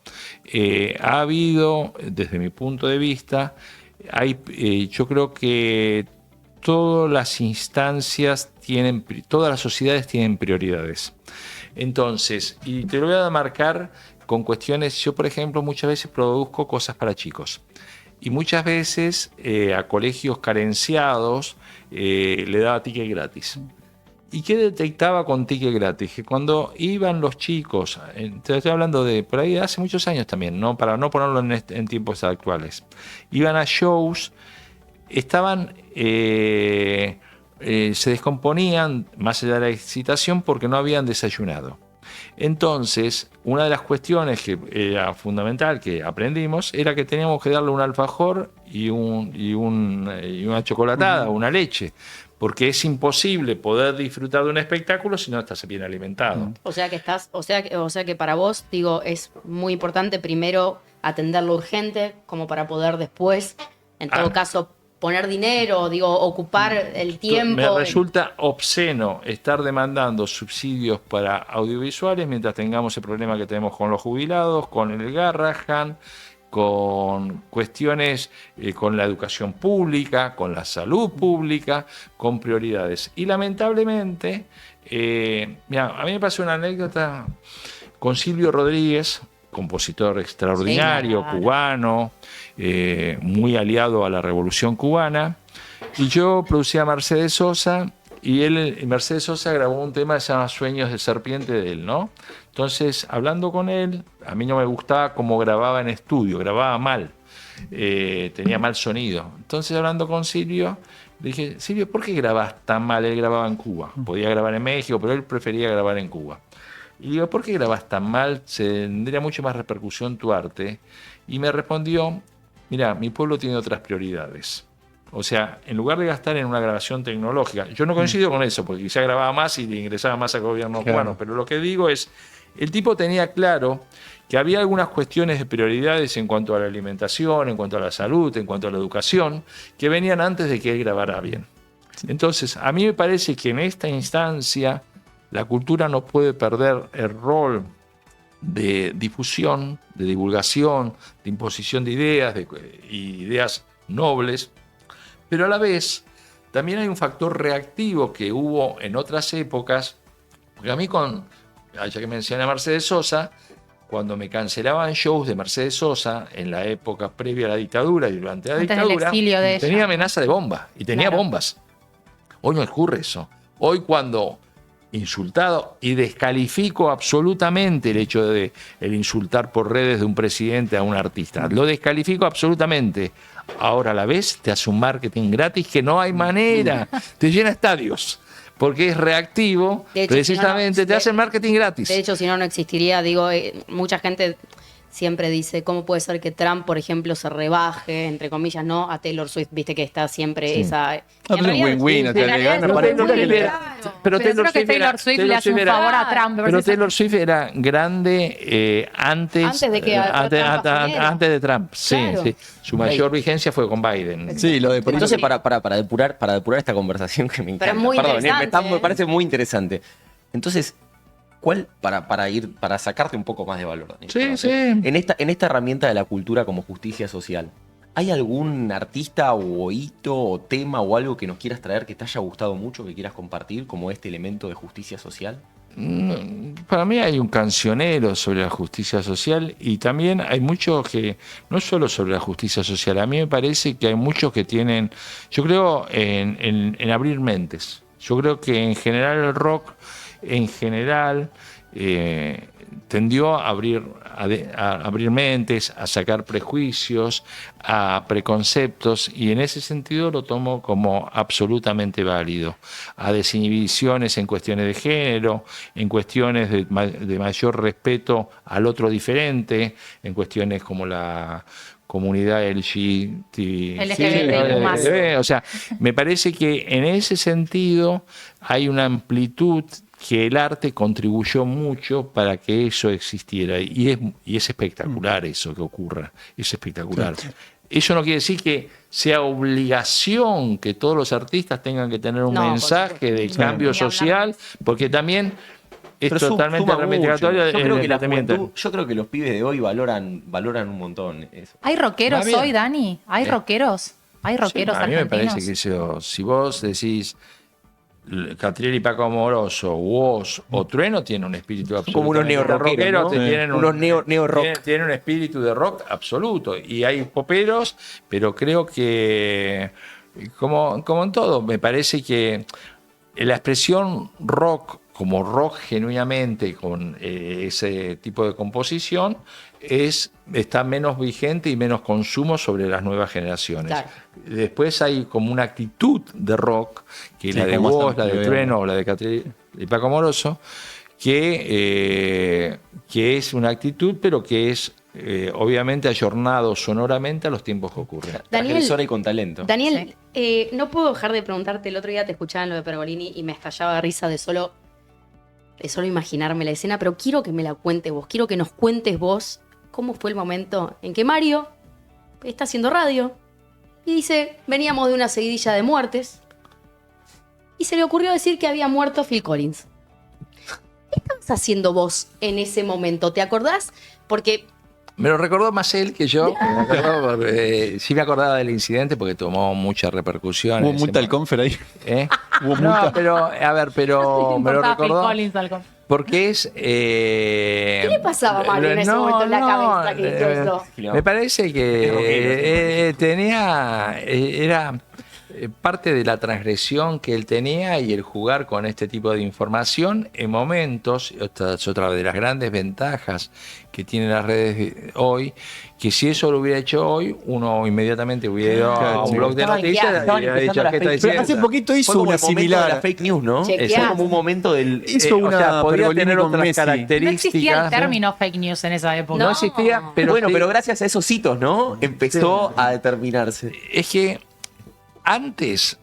ha habido, desde mi punto de vista, yo creo que todas las instancias todas las sociedades tienen prioridades. Entonces, y te lo voy a marcar con cuestiones, yo por ejemplo muchas veces produzco cosas para chicos. Y muchas veces a colegios carenciados le daba ticket gratis. ¿Y qué detectaba con ticket gratis? Que cuando iban los chicos, te estoy hablando de por ahí hace muchos años también, ¿no? Para no ponerlo en tiempos actuales, iban a shows, estaban, se descomponían más allá de la excitación porque no habían desayunado. Entonces, una de las cuestiones que era fundamental que aprendimos era que teníamos que darle un alfajor y una chocolatada, una leche, porque es imposible poder disfrutar de un espectáculo si no estás bien alimentado. O sea que para vos, digo, es muy importante primero atender lo urgente como para poder después, en todo caso, poner dinero, digo, ocupar el tiempo. Me resulta obsceno estar demandando subsidios para audiovisuales mientras tengamos el problema que tenemos con los jubilados, con el Garrahan, con cuestiones con la educación pública, con la salud pública, con prioridades. Y lamentablemente, mira, a mí me pasó una anécdota con Silvio Rodríguez, compositor extraordinario, Sí, claro. cubano, muy aliado a la Revolución Cubana. Y yo producía a Mercedes Sosa, y Mercedes Sosa grabó un tema que se llama Sueños de Serpiente de él, ¿no? Entonces, hablando con él, a mí no me gustaba cómo grababa en estudio, grababa mal, tenía mal sonido. Entonces, hablando con Silvio, le dije, Silvio, ¿por qué grabás tan mal? Él grababa en Cuba, podía grabar en México, pero él prefería grabar en Cuba. Y digo, ¿por qué grabás tan mal? Tendría mucho más repercusión tu arte. Y me respondió, mira, mi pueblo tiene otras prioridades. O sea, en lugar de gastar en una grabación tecnológica, yo no coincido con eso, porque quizá grababa más y le ingresaba más al gobierno cubano, pero lo que digo es, el tipo tenía claro que había algunas cuestiones de prioridades en cuanto a la alimentación, en cuanto a la salud, en cuanto a la educación, que venían antes de que él grabara bien. Entonces, a mí me parece que en esta instancia la cultura no puede perder el rol de difusión, de divulgación, de imposición de ideas, y ideas nobles, pero a la vez también hay un factor reactivo que hubo en otras épocas, porque a mí, ya que mencioné a Mercedes Sosa, cuando me cancelaban shows de Mercedes Sosa en la época previa a la dictadura y durante la Antes del dictadura, exilio de tenía ella. amenaza de bomba, y tenía Claro. bombas. Hoy no ocurre eso. Hoy cuando insultado y descalifico absolutamente el hecho de el insultar por redes de un presidente a un artista. Lo descalifico absolutamente. Ahora a la vez te hace un marketing gratis que no hay manera. Te llena estadios. Porque es reactivo, De hecho, precisamente si no, te hace el marketing gratis. De hecho, si no, no existiría. Digo, mucha gente siempre dice, ¿cómo puede ser que Trump, por ejemplo, se rebaje, entre comillas, no a Taylor Swift? Viste que está siempre esa... pero es un win-win, o sea, le gana Pero para Taylor el Swift era- Claro. pero Pero creo que Taylor era- Swift le hace un era- favor a Trump. me Pero parece. Taylor Swift era grande antes Antes de que Trump asumiera. antes de Trump. Sí, Claro. sí. Su mayor vigencia fue con Biden. Sí, lo de Entonces, para depurar esta conversación que me encanta. Pero es muy interesante, me parece muy interesante. Entonces, ¿cuál, para sacarte un poco más de valor, Daniel, Sí, perdón, sí. en esta herramienta de la cultura como justicia social, ¿hay algún artista o hito o tema o algo que nos quieras traer que te haya gustado mucho, que quieras compartir como este elemento de justicia social? Para mí hay un cancionero sobre la justicia social y también hay muchos que, no solo sobre la justicia social, a mí me parece que hay muchos que tienen, yo creo en abrir mentes. Yo creo que en general el rock, tendió a abrir mentes, a sacar prejuicios, a preconceptos, y en ese sentido lo tomo como absolutamente válido. A desinhibiciones en cuestiones de género, en cuestiones de mayor respeto al otro diferente, en cuestiones como la comunidad LGBT+. O sea, me parece que en ese sentido hay una amplitud que el arte contribuyó mucho para que eso existiera. Y es espectacular eso que ocurra. Es espectacular. Eso no quiere decir que sea obligación que todos los artistas tengan que tener un No, por mensaje supuesto. de Sí. cambio Ni hablar. social, porque también es Pero totalmente suma mucho. reivindicatorio Yo creo el que la tratamiento. juventud, yo creo que los pibes de hoy valoran un montón eso. ¿Hay rockeros Va bien. hoy, Dani? ¿Hay rockeros? ¿Hay rockeros Sí, a mí me argentinos? parece que si vos decís Catriel y Paco Amoroso, Woz o Trueno, tiene un espíritu absoluto. Como unos neo-rockeros, ¿no? Tienen Unos neo-rock. Tienen un espíritu de rock absoluto. Y hay poperos, pero creo que, como en todo, me parece que la expresión rock, como rock genuinamente, con ese tipo de composición, está menos vigente y menos consumo sobre las nuevas generaciones. Claro. Después hay como una actitud de rock, que es Sí, la de como Woz, está la de muy Trueno o la de Catriel y Paco Amoroso, que es una actitud, pero que es obviamente ayornado sonoramente a los tiempos que ocurren. Transgresora y con talento. Daniel, no puedo dejar de preguntarte, el otro día te escuchaba en lo de Pergolini y me estallaba de risa de solo imaginarme la escena, pero quiero que me la cuentes vos, quiero que nos cuentes vos cómo fue el momento en que Mario está haciendo radio, y dice, veníamos de una seguidilla de muertes, y se le ocurrió decir que había muerto Phil Collins. ¿Qué estabas haciendo vos en ese momento? ¿Te acordás? Porque Me lo recordó más él que yo. Sí me acordaba del incidente porque tomó mucha repercusión. Hubo en ese multa al momento. Confer ahí. ¿Eh? Hubo No, multa. pero, a ver, pero me lo recordó porque es... ¿qué le pasaba a Mario en ese momento en la cabeza que hizo eso? Me parece que era parte de la transgresión que él tenía y el jugar con este tipo de información en momentos, esta es otra de las grandes ventajas que tienen las redes hoy, que si eso lo hubiera hecho hoy, uno inmediatamente hubiera ido a un blog de noticias y estaban hubiera dicho, empezando ¿qué está las diciendo? Hace poquito Fue hizo como una el momento de similar. la fake news, ¿no? Chequeá. Fue como un momento del... Hizo una podía Pergolini tener con otras Messi. características. No existía el ¿no? término fake news en esa época. No existía, pero bueno, sí- pero gracias a esos hitos, ¿no? Empezó a determinarse. Es que antes,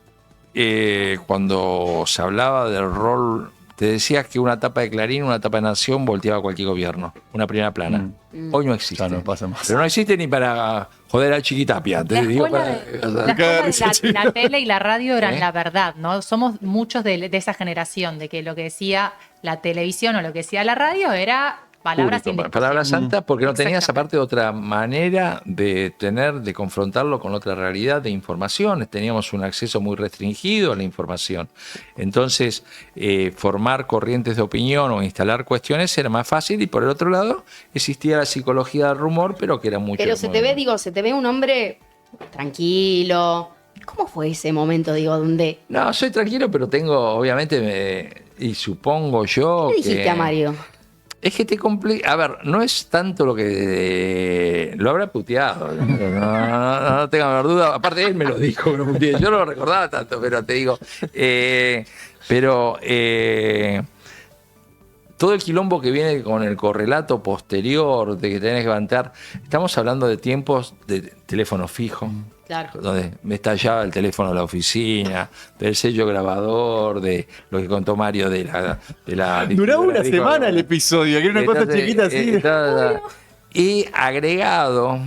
cuando se hablaba del rol, te decía que una tapa de Clarín, una tapa de Nación volteaba a cualquier gobierno, una primera plana. Hoy no existe. Ya no pasa más. Pero no existe ni para joder al Chiquitapia. La Te digo, escuela para- de, o sea, la escuela de la tele y la radio eran ¿Eh? la verdad, ¿no? Somos muchos de esa generación, de que lo que decía la televisión o lo que decía la radio era palabras sin público, discusión. palabras santas, porque no tenías Exactamente. aparte otra manera de confrontarlo con otra realidad de información. Teníamos un acceso muy restringido a la información. Entonces, formar corrientes de opinión o instalar cuestiones era más fácil, y por el otro lado existía la psicología del rumor, pero que era mucho. Pero se te ve un hombre tranquilo. ¿Cómo fue ese momento, digo, donde... No, soy tranquilo, pero tengo, obviamente, y supongo yo ¿Qué dijiste que... a Mario? Es que te complica. A ver, no es tanto lo que. Lo habrá puteado. No tenga menor duda. Aparte, él me lo dijo que lo puteé. Yo no lo recordaba tanto, pero te digo. Todo el quilombo que viene con el correlato posterior de que tenés que levantar. Estamos hablando de tiempos de teléfono fijo. Claro. Donde me estallaba el teléfono de la oficina, del sello grabador, de lo que contó Mario de la Duraba una dijo, semana el episodio, que era una cosa entonces, chiquita así. Y agregado,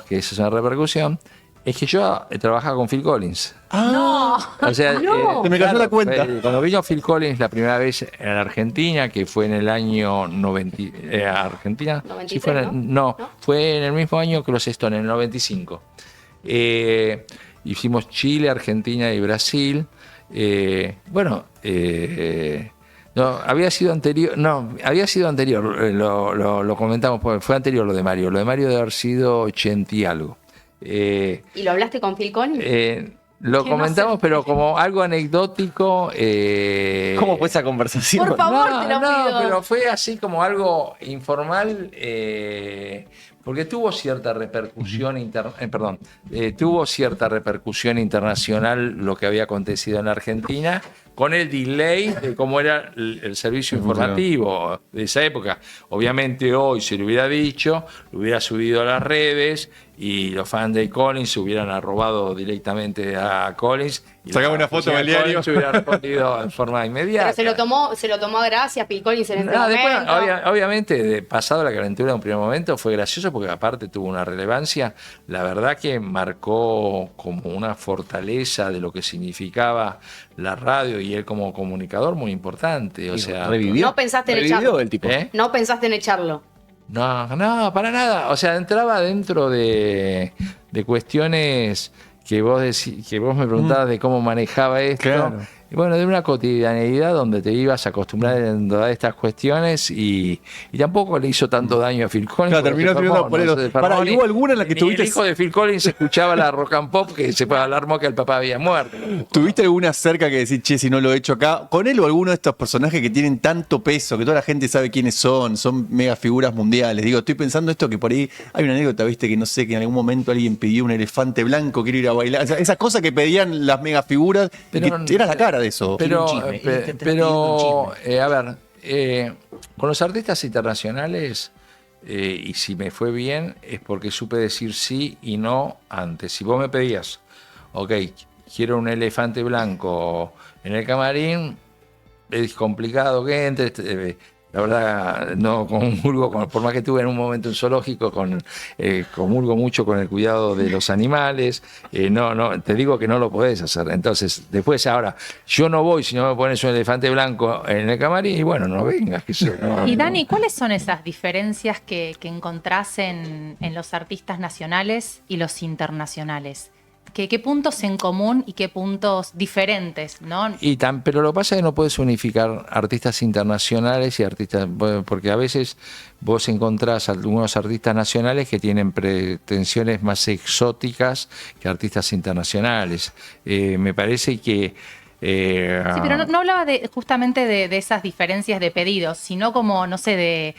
que esa es una repercusión, es que yo trabajaba con Phil Collins. O sea, Se me cayó la cuenta. Cuando vino Phil Collins la primera vez en la Argentina, que fue en el año 90, Argentina, 93, sí fue no, fue en el mismo año que los Stones, en el 95. Hicimos Chile, Argentina y Brasil. No, había sido anterior, lo comentamos, porque fue anterior lo de Mario debe haber sido 80 y algo. ¿Y lo hablaste con Phil Collins? Lo Que no comentamos, sé. pero como algo anecdótico. ¿Cómo fue esa conversación? Por favor, te lo pido. pero fue así como algo informal, porque tuvo cierta repercusión tuvo cierta repercusión internacional lo que había acontecido en Argentina, con el delay de cómo era el servicio informativo de esa época. Obviamente hoy se lo hubiera dicho, lo hubiera subido a las redes y los fans de Collins se hubieran arrobado directamente a Collins. Y Sacaba la una foto oficina del de diario. Collins se hubiera respondido en forma inmediata. Pero se lo tomó a gracia Phil Collins en ese No, después, momento. obviamente, de pasado la calentura en un primer momento, fue gracioso porque aparte tuvo una relevancia, la verdad que marcó como una fortaleza de lo que significaba la radio y él como comunicador muy importante. O sea, ¿Revivió? No pensaste en ¿Revivió echarlo. el tipo? ¿eh? No pensaste en echarlo. No, para nada. O sea, entraba dentro de cuestiones que vos me preguntabas de cómo manejaba esto. Claro. Y bueno, de una cotidianeidad donde te ibas a acostumbrar a todas estas cuestiones y tampoco le hizo tanto daño a Phil Collins. Claro, porque terminó se teniendo enfermó, por eso. se enfermó, Pará, ni- ¿hubo alguna en la que ni tuviste- el hijo de Phil Collins escuchaba la rock and pop que se alarmó que el papá había muerto. ¿Tuviste alguna cerca que decir, che, si no lo he hecho acá? ¿Con él o alguno de estos personajes que tienen tanto peso, que toda la gente sabe quiénes son mega figuras mundiales? Digo, estoy pensando esto que por ahí hay una anécdota, viste, que no sé, que en algún momento alguien pidió un elefante blanco, quiero ir a bailar. O sea, esas cosas que pedían las mega figuras, Pero- que eras la cara de eso. Pero, un chisme, te estás pidiendo un a ver, con los artistas internacionales, y si me fue bien, es porque supe decir sí y no antes. Si vos me pedías, ok, quiero un elefante blanco en el camarín, es complicado que entre, La verdad, no comulgo, por más que estuve en un momento en zoológico, comulgo mucho con el cuidado de los animales. No, te digo que no lo podés hacer. Entonces, después ahora, yo no voy si no me pones un elefante blanco en el camarín y bueno, no vengas. Y Dani, ¿cuáles son esas diferencias que encontrás en los artistas nacionales y los internacionales? ¿Qué puntos en común y qué puntos diferentes, ¿no? Pero lo que pasa es que no puedes unificar artistas internacionales y artistas, porque a veces vos encontrás algunos artistas nacionales que tienen pretensiones más exóticas que artistas internacionales. Me parece que... Sí, pero no hablaba justamente de esas diferencias de pedidos, sino como, no sé, de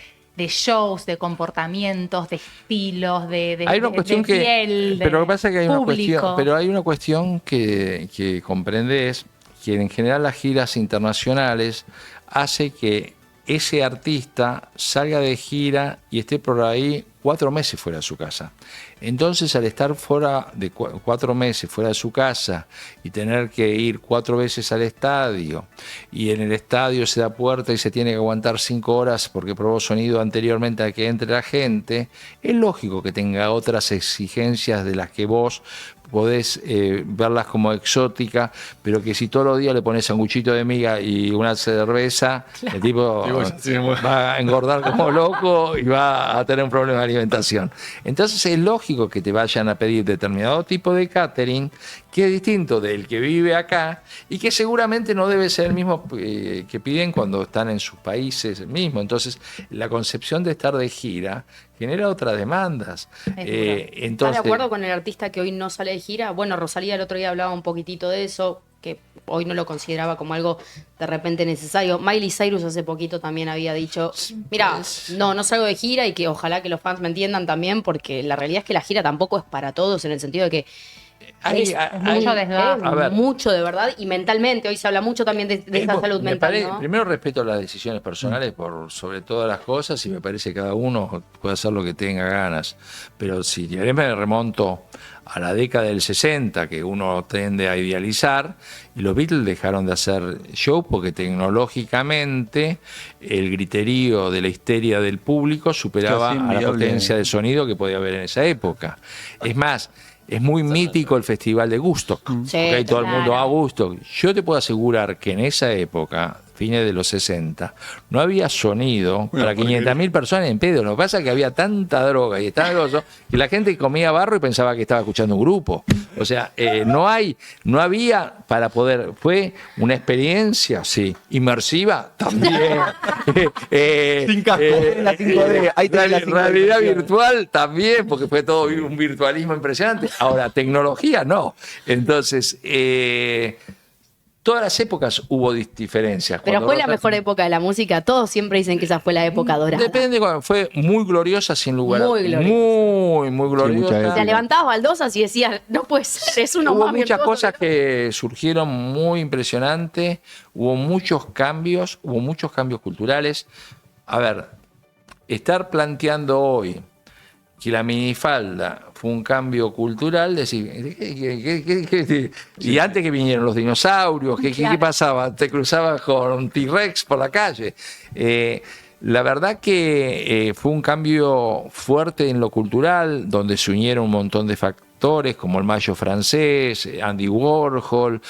shows, de comportamientos, de estilos, hay una cuestión de piel, pero lo que pasa es que hay público. hay una cuestión que comprendes, que en general las giras internacionales hace que ese artista salga de gira y esté por ahí 4 meses fuera de su casa. Entonces, al estar fuera de 4 meses fuera de su casa y tener que ir 4 veces al estadio, y en el estadio se da puerta y se tiene que aguantar 5 horas porque probó sonido anteriormente a que entre la gente, es lógico que tenga otras exigencias de las que vos podés verlas como exóticas, pero que si todos los días le pones sanguchito de miga y una cerveza, el tipo va a engordar como loco y va a tener un problema de alimentación. Entonces es lógico que te vayan a pedir determinado tipo de catering que es distinto del que vive acá y que seguramente no debe ser el mismo que piden cuando están en sus países mismo. Entonces la concepción de estar de gira genera otras demandas. ¿Estás de acuerdo con el artista que hoy no sale de gira? Bueno, Rosalía el otro día hablaba un poquitito de eso, que hoy no lo consideraba como algo de repente necesario. Miley Cyrus hace poquito también había dicho, mira, no salgo de gira, y que ojalá que los fans me entiendan también, porque la realidad es que la gira tampoco es para todos, en el sentido de que es mucho desgaste. Mucho de verdad, y mentalmente, hoy se habla mucho también de esa salud mental, ¿no? Primero respeto las decisiones personales por sobre todas las cosas, y me parece que cada uno puede hacer lo que tenga ganas, pero si me remonto a la década del 60, que uno tiende a idealizar, y los Beatles dejaron de hacer show porque tecnológicamente el griterío de la histeria del público superaba a la potencia de sonido que podía haber en esa época. Es más, es muy mítico el Festival de Woodstock, porque ahí todo el mundo va a Woodstock. Yo te puedo asegurar que en esa época, fines de los 60, no había sonido para 500.000 personas en pedo. Lo que pasa es que había tanta droga y tan grosso que la gente comía barro y pensaba que estaba escuchando un grupo. O sea, no había para poder. Fue una experiencia, sí, inmersiva también. Sin casco, la 5D. Ahí tenés la 5D. Realidad virtual también, porque fue todo un virtualismo impresionante. Ahora, tecnología no. Entonces, todas las épocas hubo diferencias. Pero fue la mejor época de la música. Todos siempre dicen que esa fue la época dorada. Depende, fue muy gloriosa sin lugar a muy gloriosa. Muy gloriosa. Te levantabas baldosas y decías, no puede ser, es uno Hubo más. muchas cosas que surgieron muy impresionantes. Hubo muchos cambios culturales. A ver, estar planteando hoy que la minifalda fue un cambio cultural, decir, y antes que vinieron los dinosaurios, ¿qué pasaba? Te cruzabas con T-Rex por la calle. La verdad que fue un cambio fuerte en lo cultural, donde se unieron un montón de factores, como el Mayo francés, Andy Warhol,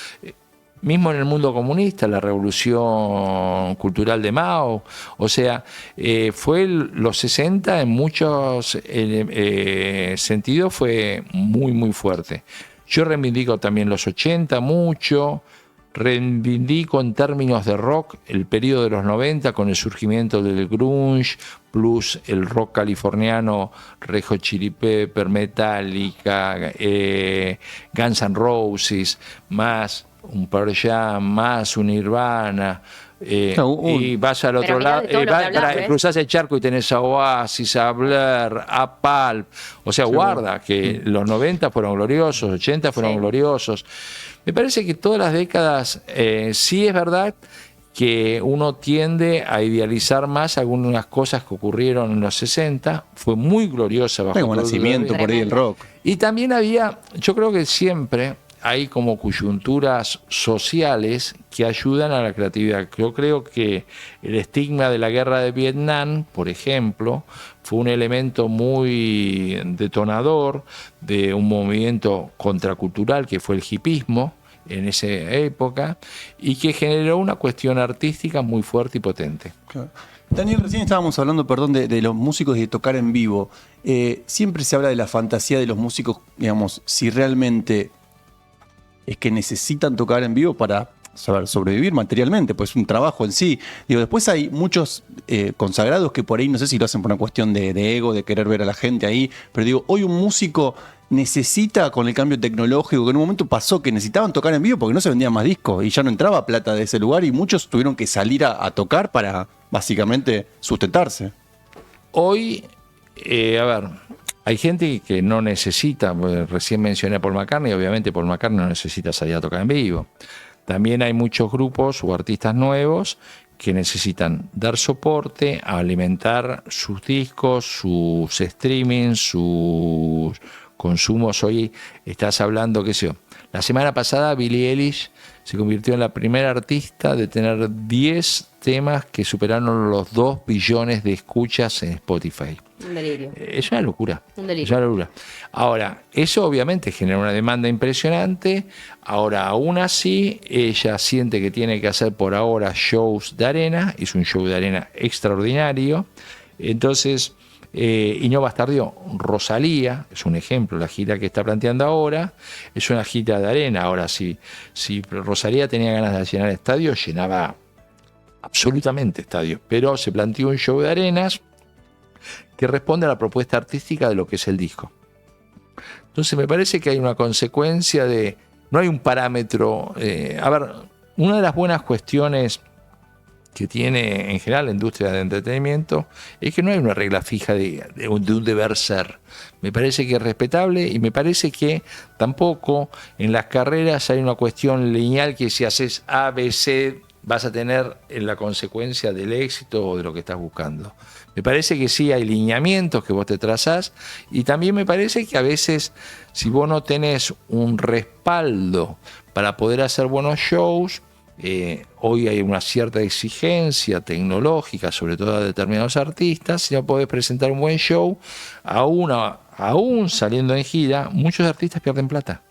mismo en el mundo comunista, la revolución cultural de Mao. O sea, fue los 60 en muchos sentidos fue muy fuerte. Yo reivindico también los 80 mucho, reivindico en términos de rock el periodo de los 90 con el surgimiento del grunge, plus el rock californiano, Red Hot Chili Peppers, Metallica, Guns N' Roses, más un Pearl Jam, más un Nirvana, y vas al otro lado, cruzás el charco y tenés a Oasis, a Blur, a Pulp. O sea, guarda que los 90 fueron gloriosos, 80 fueron gloriosos. Me parece que todas las décadas, sí es verdad que uno tiende a idealizar más algunas cosas que ocurrieron en los 60. Fue muy gloriosa bajo como nacimiento por ahí el rock. Y también había, yo creo que siempre hay como coyunturas sociales que ayudan a la creatividad. Yo creo que el estigma de la guerra de Vietnam, por ejemplo, fue un elemento muy detonador de un movimiento contracultural que fue el hipismo en esa época y que generó una cuestión artística muy fuerte y potente. Claro. Daniel, recién estábamos hablando, perdón, de los músicos y de tocar en vivo. Siempre se habla de la fantasía de los músicos, digamos, si realmente es que necesitan tocar en vivo para saber sobrevivir materialmente, pues es un trabajo en sí. Digo, después hay muchos consagrados que por ahí no sé si lo hacen por una cuestión de ego, de querer ver a la gente ahí, pero digo, hoy un músico necesita, con el cambio tecnológico, que en un momento pasó que necesitaban tocar en vivo porque no se vendían más discos y ya no entraba plata de ese lugar y muchos tuvieron que salir a tocar para básicamente sustentarse. Hoy, a ver, hay gente que no necesita, recién mencioné a Paul McCartney, obviamente Paul McCartney no necesita salir a tocar en vivo. También hay muchos grupos o artistas nuevos que necesitan dar soporte, alimentar sus discos, sus streamings, sus consumos. Hoy estás hablando, qué sé yo, la semana pasada Billie Eilish se convirtió en la primera artista de tener 10 temas que superaron los 2 billones de escuchas en Spotify. Un delirio. Es una locura. Un delirio. Es una locura. Ahora, eso obviamente genera una demanda impresionante. Ahora, aún así, ella siente que tiene que hacer por ahora shows de arena. Hizo un show de arena extraordinario. Entonces, y no bastardió. Rosalía es un ejemplo, la gira que está planteando ahora es una gira de arena. Ahora, si Rosalía tenía ganas de llenar estadios, llenaba absolutamente estadios, pero se planteó un show de arenas que responde a la propuesta artística de lo que es el disco. Entonces me parece que hay una consecuencia de, no hay un parámetro. A ver, una de las buenas cuestiones que tiene en general la industria de entretenimiento es que no hay una regla fija de un deber ser. Me parece que es respetable y me parece que tampoco en las carreras hay una cuestión lineal que si haces A, B, C vas a tener la consecuencia del éxito o de lo que estás buscando. Me parece que sí hay lineamientos que vos te trazás y también me parece que a veces si vos no tenés un respaldo para poder hacer buenos shows, hoy hay una cierta exigencia tecnológica, sobre todo a determinados artistas, si no podés presentar un buen show, aún saliendo en gira, muchos artistas pierden plata.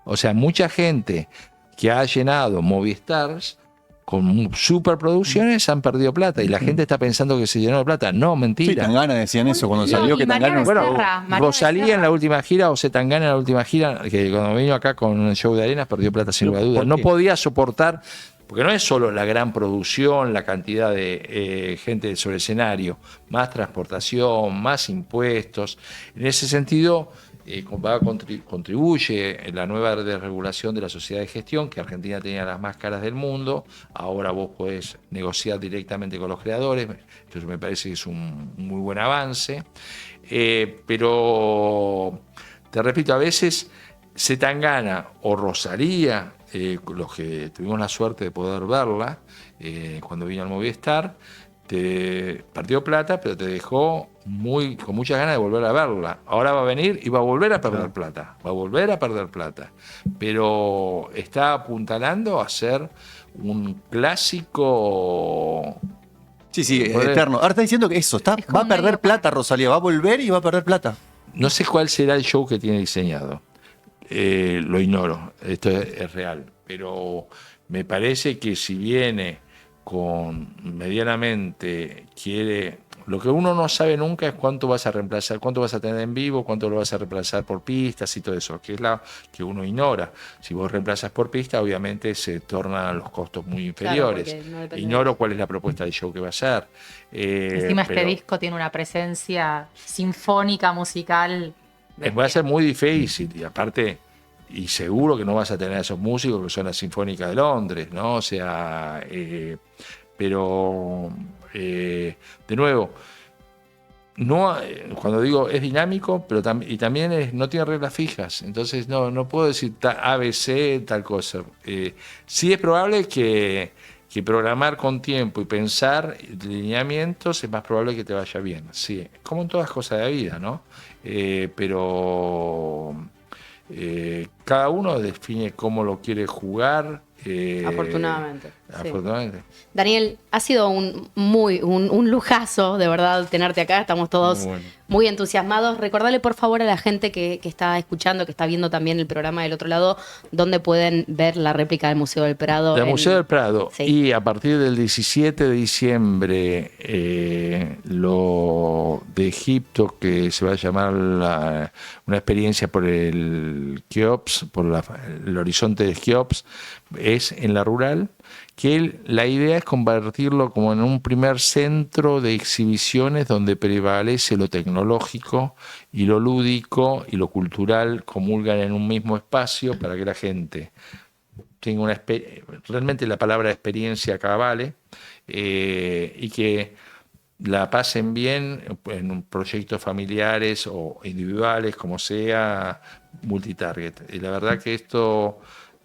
O sea, mucha gente que ha llenado Movistars con superproducciones han perdido plata y la gente está pensando que se llenó de plata. No, mentira. Sí, Tangana decían eso cuando No, salió, y que Mariano Tangana... Becerra, Bueno, Mariano Rosalía Becerra. en la última gira o Zetangana en la última gira, que cuando vino acá con el show de arenas perdió plata sin lugar a dudas. ¿Por No qué? podía soportar, porque no es solo la gran producción, la cantidad de gente sobre el escenario, más transportación, más impuestos. En ese sentido, contribuye la nueva desregulación de la sociedad de gestión, que Argentina tenía las más caras del mundo. Ahora vos podés negociar directamente con los creadores, entonces me parece que es un muy buen avance. Pero, te repito, a veces Zetangana o Rosalía, los que tuvimos la suerte de poder verla cuando vino al Movistar, te perdió plata, pero te dejó con muchas ganas de volver a verla. Ahora va a venir y va a volver a perder plata. Va a volver a perder plata. Pero está apuntalando a ser un clásico. Sí, eterno. Ahora está diciendo que eso, Es como va a perder medio plata Rosalía, va a volver y va a perder plata. No sé cuál será el show que tiene diseñado. Lo ignoro. Esto es real. Pero me parece que si viene con medianamente quiere. Lo que uno no sabe nunca es cuánto vas a reemplazar, cuánto vas a tener en vivo, cuánto lo vas a reemplazar por pistas y todo eso, que es la que uno ignora. Si vos reemplazas por pista, obviamente se tornan los costos muy inferiores. Claro, porque no depende Ignoro cuál es la propuesta de show que va a ser. Encima este pero disco tiene una presencia sinfónica, musical. va a ser muy difícil y aparte, y seguro que no vas a tener a esos músicos que son la Sinfónica de Londres, ¿no? O sea, pero de nuevo, no, cuando digo es dinámico, pero y también no tiene reglas fijas, entonces no puedo decir ABC, tal cosa. Sí es probable que programar con tiempo y pensar lineamientos es más probable que te vaya bien, sí, como en todas cosas de la vida, ¿no? Pero Cada uno define cómo lo quiere jugar. Afortunadamente. Sí. Afortunadamente. Daniel, ha sido un lujazo, de verdad, tenerte acá. Estamos todos Muy bueno. muy entusiasmados. Recordale, por favor, a la gente que está escuchando, que está viendo también el programa del otro lado, dónde pueden ver la réplica del Museo del Prado. Del Museo del Prado. Sí. Y a partir del 17 de diciembre, lo de Egipto, que se va a llamar una experiencia por el Keops, por el horizonte de Keops, es en la rural, que la idea es convertirlo como en un primer centro de exhibiciones donde prevalece lo tecnológico y lo lúdico y lo cultural comulgan en un mismo espacio para que la gente tenga realmente la palabra experiencia acá vale, y que la pasen bien en proyectos familiares o individuales, como sea, multitarget. Y la verdad que esto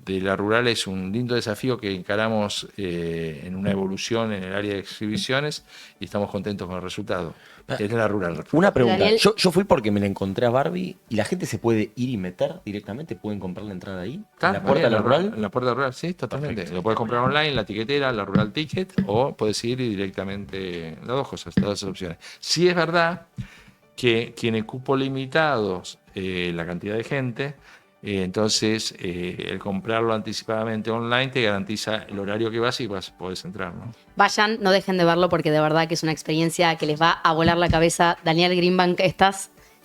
de la rural es un lindo desafío que encaramos en una evolución en el área de exhibiciones y estamos contentos con el resultado. Es la rural. Una pregunta. Daniel. Yo fui porque me la encontré a Barbie y la gente se puede ir y meter directamente, pueden comprar la entrada ahí. ¿En la puerta de la rural? En la puerta de la rural, sí, totalmente. Perfecto. Lo puedes comprar online, la tiquetera, la rural ticket, o puedes ir y directamente, las dos cosas, las dos opciones. Sí es verdad que tiene cupos limitados la cantidad de gente, entonces el comprarlo anticipadamente online te garantiza el horario que vas y podés entrar, ¿no? Vayan, no dejen de verlo porque de verdad que es una experiencia que les va a volar la cabeza. Daniel Greenbank,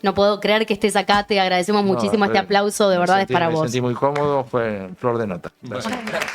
no puedo creer que estés acá, te agradecemos muchísimo este aplauso, de verdad es para Me vos. sentí muy cómodo, fue flor de nota. Gracias. Gracias.